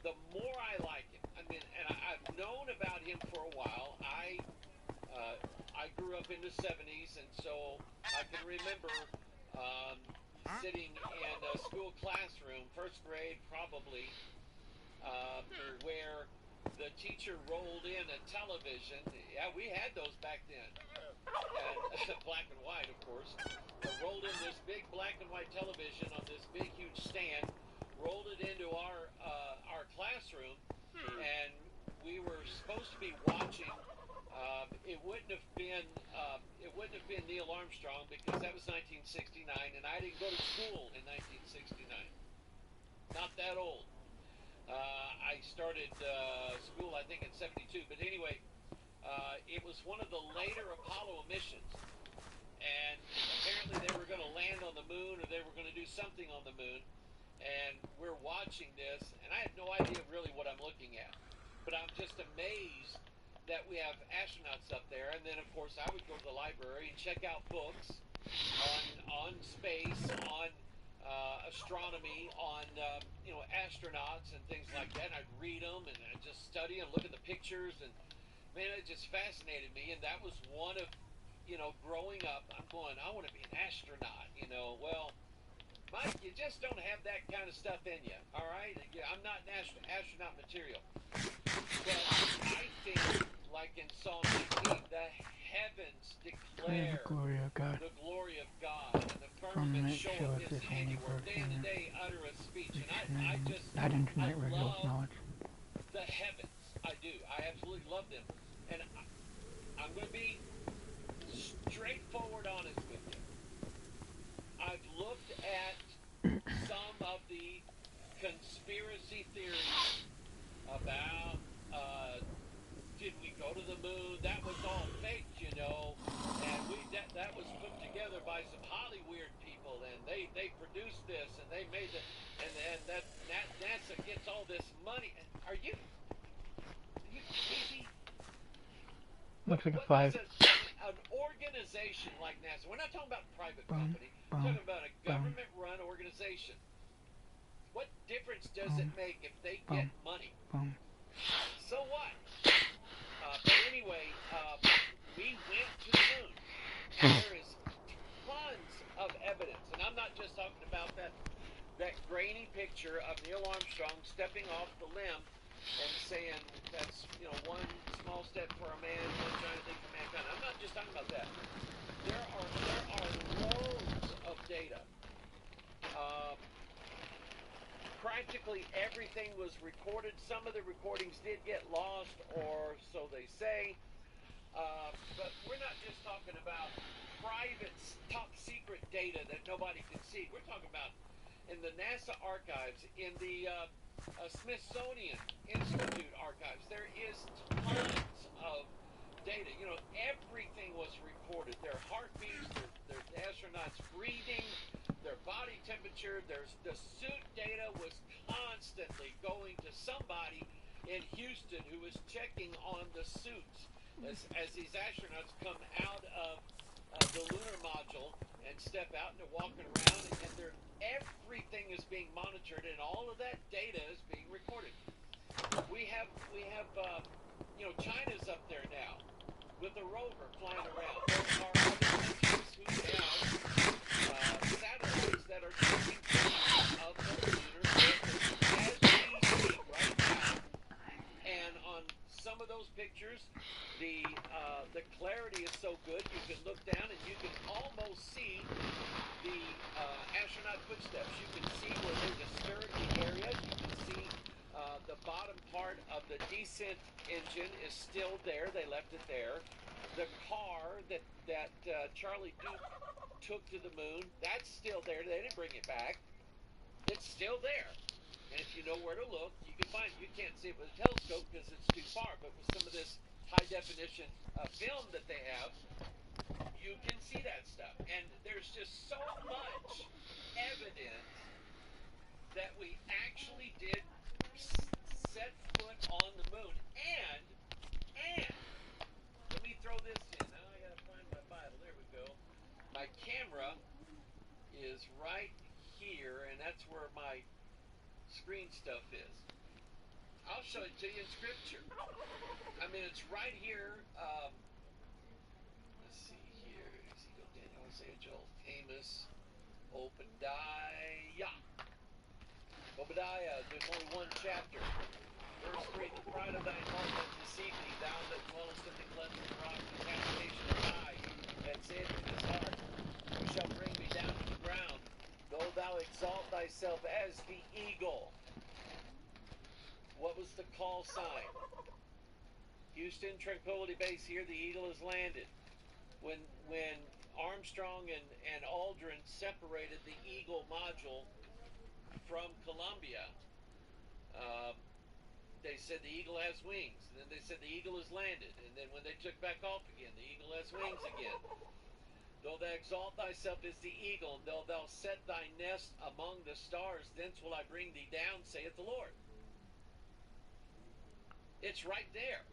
the more I like him. I mean, and I've known about him for a while. I grew up in the 70s, and so I can remember sitting in a school classroom, first grade probably, where the teacher rolled in a television. Yeah, we had those back then. And black and white, of course. Rolled in this big black and white television on this big, huge stand, rolled it into our classroom, and we were supposed to be watching. It wouldn't have been Neil Armstrong, because that was 1969, and I didn't go to school in 1969. Not that old. I started school, I think, in 72. But anyway, it was one of the later Apollo missions, and apparently they were going to land on the moon, or they were going to do something on the moon. And we're watching this, and I have no idea really what I'm looking at, but I'm just amazed that we have astronauts up there. And then, of course, I would go to the library and check out books on space, on astronomy, on astronauts and things like that. And I'd read them and I'd just study and look at the pictures, and man, it just fascinated me. And that was one of, growing up, I'm going, I want to be an astronaut. Well, Mike, you just don't have that kind of stuff in you, all right? I'm not an astronaut material. But I think, like in Psalm 19, the heavens declare the glory of God. The glory of God, and the firmament showeth his handiwork. Day and day uttereth speech. And I reveals knowledge. The heavens. I do. I absolutely love them. And I'm going to be straightforward honest with you. I've looked at some of the conspiracy theories about did we go to the moon? That was all fake, and that was put together by some Hollywood people, and they produced this, and they made it, and that NASA gets all this money. Are you crazy? Looks like a 5. An organization like NASA. We're not talking about a private company. We're talking about a government-run organization. What difference does it make if they get money? So what? But anyway, we went to the moon. And there is tons of evidence, and I'm not just talking about that grainy picture of Neil Armstrong stepping off the limb and saying that's one small step for a man, one giant thing for mankind. I'm not just talking about that. There are loads of data. practically everything was recorded. Some of the recordings did get lost, or so they say. But we're not just talking about private, top secret data that nobody can see. We're talking about in the NASA archives, in the Smithsonian Institute archives. There is tons of data. You know, everything was recorded. Their heartbeats, their astronauts breathing, their body temperature. The suit data was constantly going to somebody in Houston who was checking on the suits as these astronauts come out of the lunar module and step out, and they're walking around, and everything is being monitored, and all of that data is being recorded. We have you know, China's up there now with a rover flying around. There are other countries who have satellites that are taking pictures of the lunar surface as we speak right now. And on some of those pictures, the clarity is so good, you can look down and you can almost see the astronaut footsteps. You can see where they disturbed the area. You can see the bottom part of the descent engine is still there. They left it there. The car that Charlie Duke took to the moon, that's still there. They didn't bring it back. It's still there. And if you know where to look, you can find it. You can't see it with a telescope because it's too far, but with some of this high-definition film that they have, you can see that stuff. And there's just so much evidence that we actually did set foot on the moon. And let me throw this in. Now I gotta find my Bible. There we go. My camera is right here, and that's where my screen stuff is. I'll show it to you in Scripture. I mean, it's right here. Let's see here. Ezekiel, Daniel, Isaiah, Joel, Amos, Obadiah. Obadiah, there's only one chapter. Verse 3, the pride of thine heart hath deceived thee, thou that dwellest in the cleft of the rock, the habitation of I, that saith in his heart, who shall bring me down to the ground, though thou exalt thyself as the eagle. What was the call sign? Houston, Tranquility Base here, the eagle has landed. When Armstrong and Aldrin separated the Eagle module from Columbia, they said the eagle has wings. And then they said the eagle has landed. And then when they took back off again, the eagle has wings again. Though thou exalt thyself as the eagle, and though thou set thy nest among the stars, thence will I bring thee down, saith the Lord. It's right there.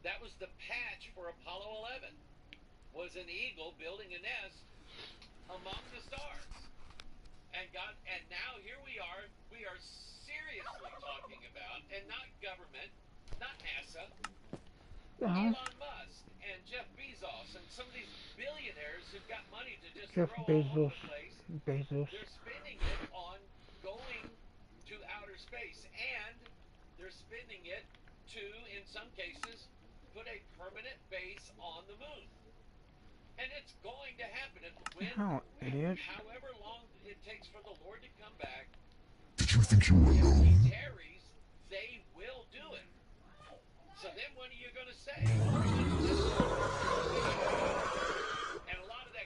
That was the patch for Apollo 11. Was an eagle building a nest among the stars. And now here we are seriously talking about, and not government, not NASA, Elon Musk and Jeff Bezos and some of these billionaires who've got money to just throw all over the place. They're spending it on going to outer space, and they're spending it to, in some cases, put a permanent base on the moon. And it's going to happen. However long it takes for the Lord to come back, did you think you were alone? if he tarries, they will do it. So then what are you going to say? And a lot of that...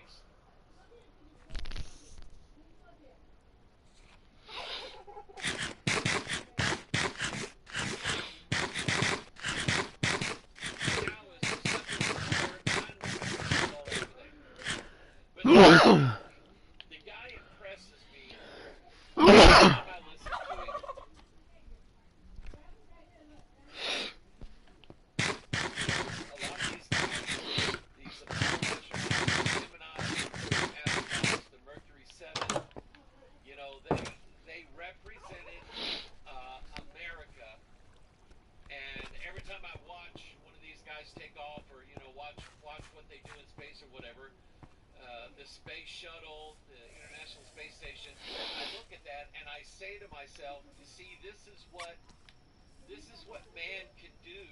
The guy impresses me. Every time I listen to him, a lot of these guys, these Apollo astronauts, the Gemini astronauts, the Mercury 7, you know, they represented America. And every time I watch one of these guys take off, or you know, watch what they do in space or whatever. The space shuttle, the International Space Station, I look at that and I say to myself, you see, this is what man can do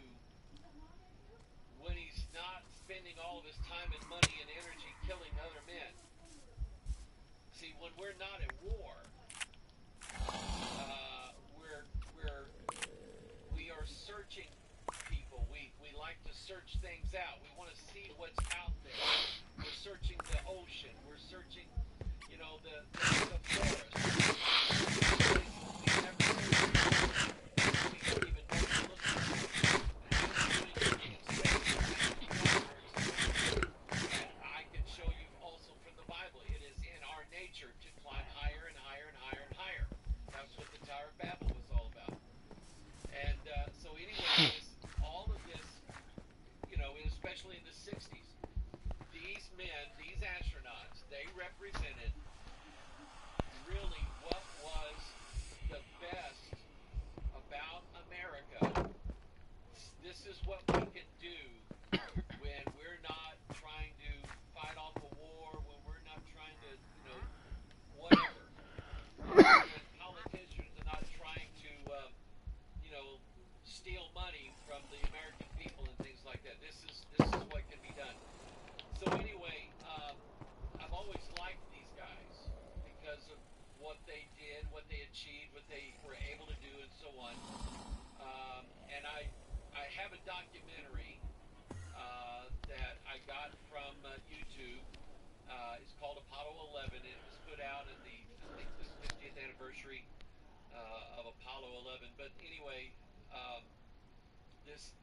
when he's not spending all of his time and money and energy killing other men. See, when we're not at war, we are searching people. We like to search things out. We want to see what's out there. We're searching the ocean. We're searching, you know, the forest. We never even know to look for. And I can show you also from the Bible, it is in our nature to climb higher and higher and higher and higher. That's what the Tower of Babel was all about. And so anyways, all of this, you know, especially in the 60s, these men, these astronauts, they represented really what was the best about America. This is what we can do when we're not trying to fight off a war, when we're not trying to, you know, whatever. When politicians are not trying to, you know, steal money from the American people and things like that. This is what can be done. So anyway, I've always liked these guys because of what they did, what they achieved, what they were able to do, and so on. And I have a documentary that I got from YouTube. It's called Apollo 11. It was put out in the, I think, the 50th anniversary of Apollo 11. But anyway,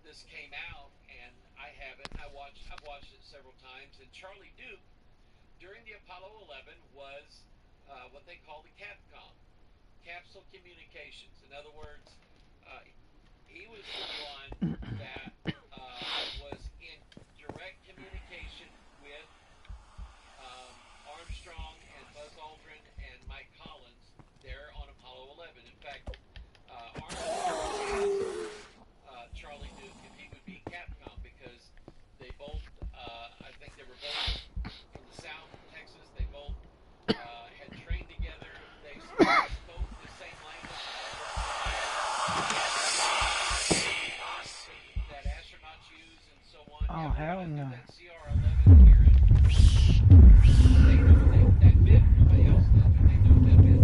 this came out, and I have it. I've watched it several times. And Charlie Duke, during the Apollo 11, was what they call the Capcom, Capsule Communications. In other words, he was the one that was in direct communication with Armstrong and Buzz Aldrin and Mike Collins there on Apollo 11. In fact, Armstrong asked Charlie Duke if he would be Capcom because they both, I think they were both from the South, Texas. They both had trained together. They spoke the same language. That astronauts use and so on. Oh, hell no. That CR-11 here in they knew that bit. Nobody else did, but they knew that bit.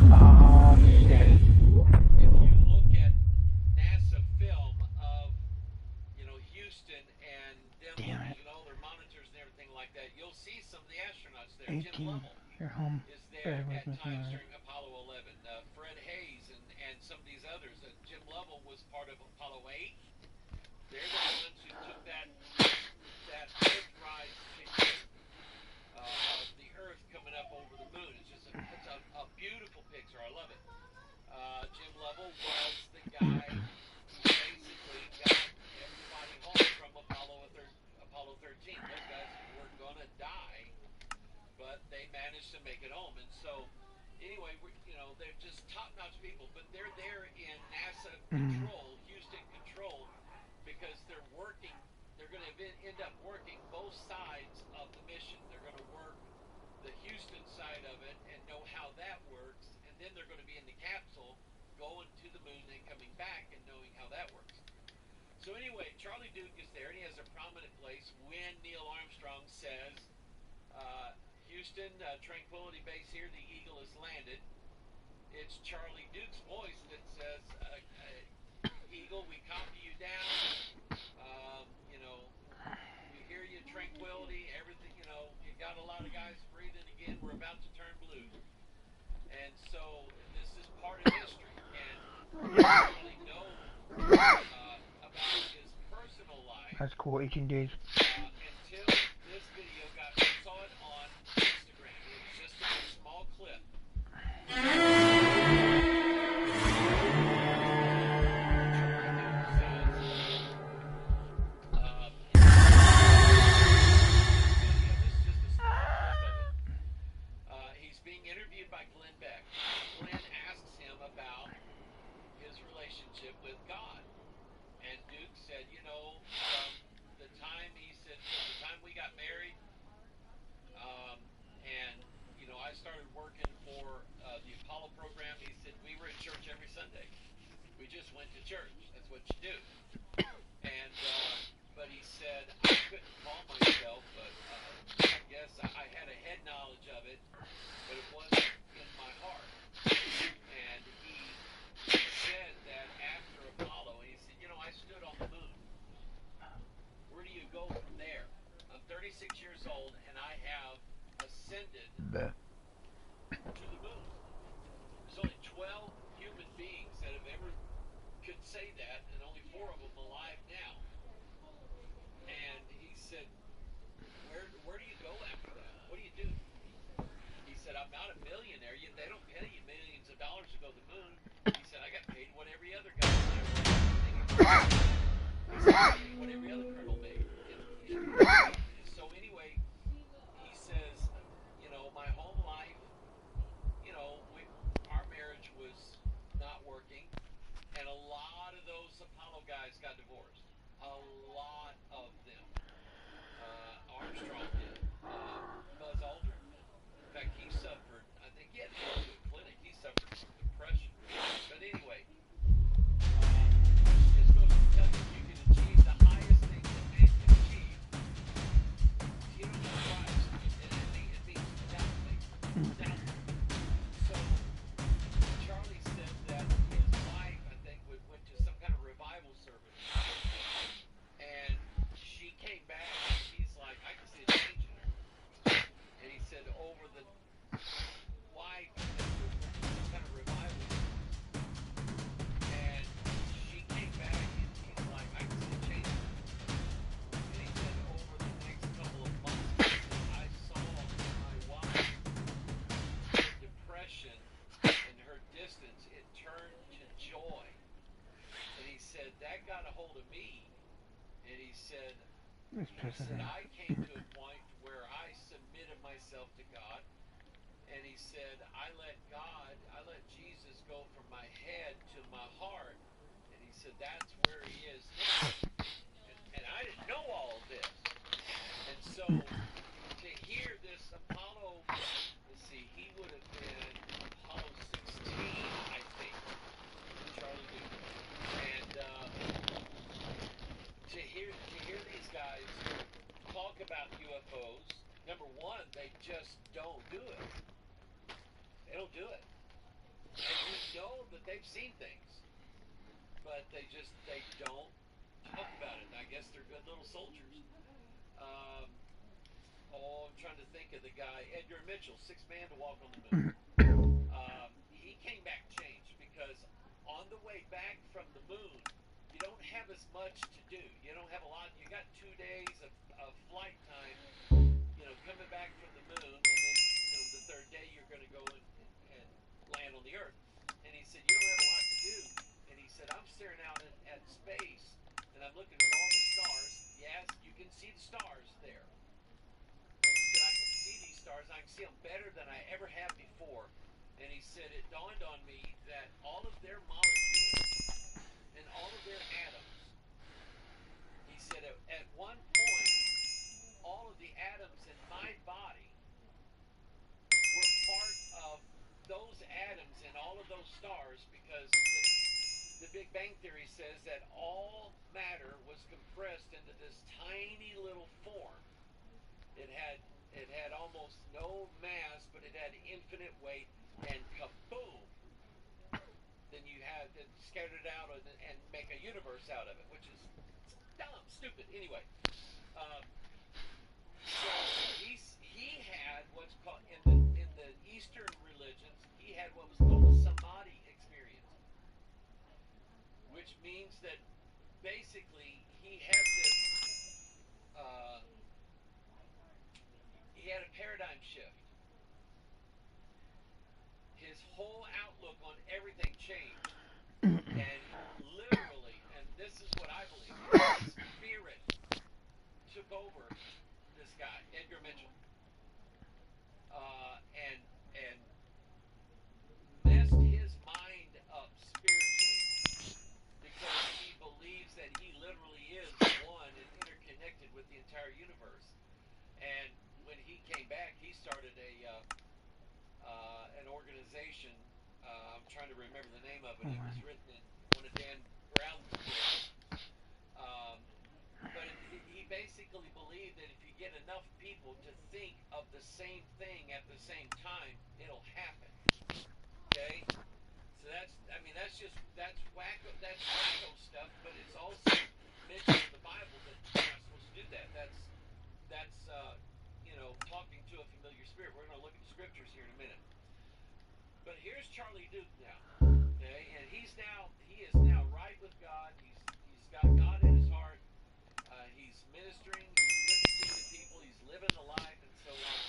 Oh, shit. If you look at NASA film of, you know, Houston and them looking at all their monitors and everything like that, you'll see some of the astronauts there. 18. Jim Lovell You're home. is there Bear with at me, times alright. during Apollo 11. Fred Hayes and some of these others. Jim Lovell was part of Apollo 8. They're the ones who took that Earthrise picture of the Earth coming up over the moon. It's just a beautiful picture. I love it. Jim Lovell was the guy who basically got everybody home from Apollo 13. Those guys were going to die, but they managed to make it home. And so, anyway, you know, they're just top-notch people, but they're there in NASA control, Houston control, because they're working. They're going to end up working both sides of the mission. They're going to work the Houston side of it and know how that works, and then they're going to be in the capsule going to the moon and coming back and knowing how that works. So anyway, Charlie Duke is there, and he has a prominent place when Neil Armstrong says, Houston, Tranquility Base here, the Eagle has landed. It's Charlie Duke's voice that says, Eagle, we copy you down. You know, we hear you, Tranquility, everything, you know, you got a lot of guys breathing again. We're about to turn blue. And so this is part of history. And we don't really know about his personal life. That's cool, 18 days. Until this video got, we saw it on Instagram. It was just a small clip. He's being interviewed by Glenn Beck. Glenn asks him about his relationship with God. And Duke said, you know, from the time we got married, and, you know, I started working for the Apollo program, he said, we were in church every Sunday. We just went to church. That's what you do. And, but he said, and I couldn't call myself, but I guess I had a head knowledge of it, but it wasn't in my heart. And he said that after Apollo, he said, you know, I stood on the moon. Where do you go from there? I'm 36 years old, and I have ascended to the moon. There's only 12 human beings that have ever could say that, and only 4 of them alive now. And he said, where do you go after that? What do you do? He said, I'm not a millionaire. They don't pay you millions of dollars to go to the moon. He said, I got paid what every other guy made. He said, I got paid what every other colonel made. So anyway, he says, you know, my home life, you know, our marriage was not working, and a lot of those Apollo guys got divorced. A lot of them. Armstrong did. Buzz Aldrin. In fact, he suffered, I think he had to go to a clinic. He suffered from depression. But anyway, just goes to tell you can achieve the highest thing that man can achieve. You don't know Christ. It means nothing. Nothing. So Charlie said that his wife, I think, went to some kind of revival service. And she came back and he's like, I can see a change in her. And he said over the wife, I think, went to some kind of revival service. And she came back and he's like, I can see a change in her. And he said over the next couple of months, I saw my wife, her depression and her distance, it turned to joy. And he said, that got a hold of me. And he said, I came to a point where I submitted myself to God. And he said, I let Jesus go from my head to my heart. And he said, that's where he is now. And I didn't know all of this. And so to hear this Apollo, let's see, he would have been Apollo 16, I think, Charlie Newton. And to hear these guys talk about UFOs, number one, they just don't do it. They don't do it. And we know that they've seen things, but they don't talk about it. And I guess they're good little soldiers. I'm trying to think of the guy, Edgar Mitchell, 6th man to walk on the moon. He came back changed because on the way back from the moon, you don't have as much to do. You don't have a lot. You got 2 days of flight time, you know, coming back from the moon, and then, you know, the 3rd day you're going to go and land on the Earth. And he said, you don't have a lot to do. And he said, I'm staring out at space, and I'm looking at all the stars. Yes, you can see the stars there. And he said, I can see these stars. I can see them better than I ever have before. And he said, it dawned on me that all of their molecules and all of their atoms, he said, at one point, all of the atoms in my body were part of those atoms in all of those stars, because the Big Bang Theory says that all matter was compressed into this tiny little form. It had almost no mass, but it had infinite weight, and kaboom! Then you had it scattered out and make a universe out of it, which is dumb, stupid. Anyway, so he had what's called in the Eastern religions, he had what was called a samadhi experience, which means that basically he had this. He had a paradigm shift. His whole outlook on everything changed. And literally, and this is what I believe, his spirit took over this guy, Edgar Mitchell, and messed his mind up spiritually, because he believes that he literally is one and interconnected with the entire universe. And when he came back, he started an organization. I'm trying to remember the name of it. It was written in one of Dan Brown's books. But he basically believe that if you get enough people to think of the same thing at the same time, it'll happen. Okay? So that's wacko stuff, but it's also mentioned in the Bible that you're not supposed to do that. That's talking to a familiar spirit. We're going to look at the scriptures here in a minute. But here's Charlie Duke now, okay, and he is now right with God. He's got God in his heart. He's ministering. He's witnessing to people. He's living the life and so on.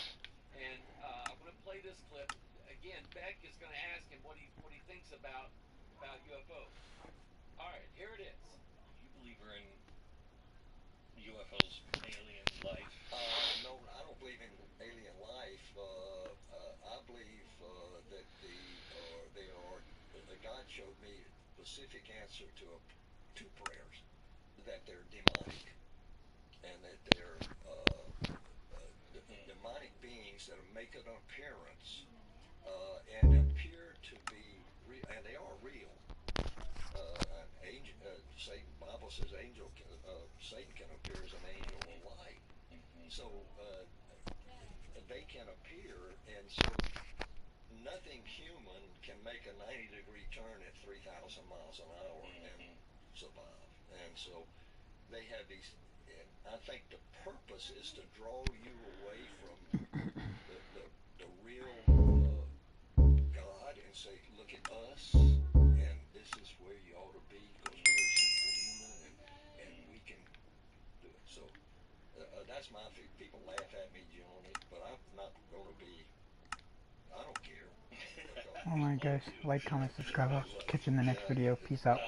And I'm going to play this clip again. Beck is going to ask him what he thinks about UFOs. All right, here it is. You believe in UFOs, alien life? No, I don't believe in alien life. I believe that God showed me a specific answer to two prayers, that they're demonic, and that they're demonic beings that make an appearance and appear to be real, and they are real. Satan, Bible says Satan can appear as an angel of light. So they can appear, and so nothing human can make a 90-degree turn at 3,000 miles an hour and survive. And so they have these, and I think the purpose is to draw you away from the real God and say, look at us, and this is where you ought to be, because we're superhuman and we can do it. So that's my thing. People laugh at me, Johnny, but I'm not going to be, I don't care. Alright guys, like, comment, subscribe. I'll catch you in the next video. Peace out.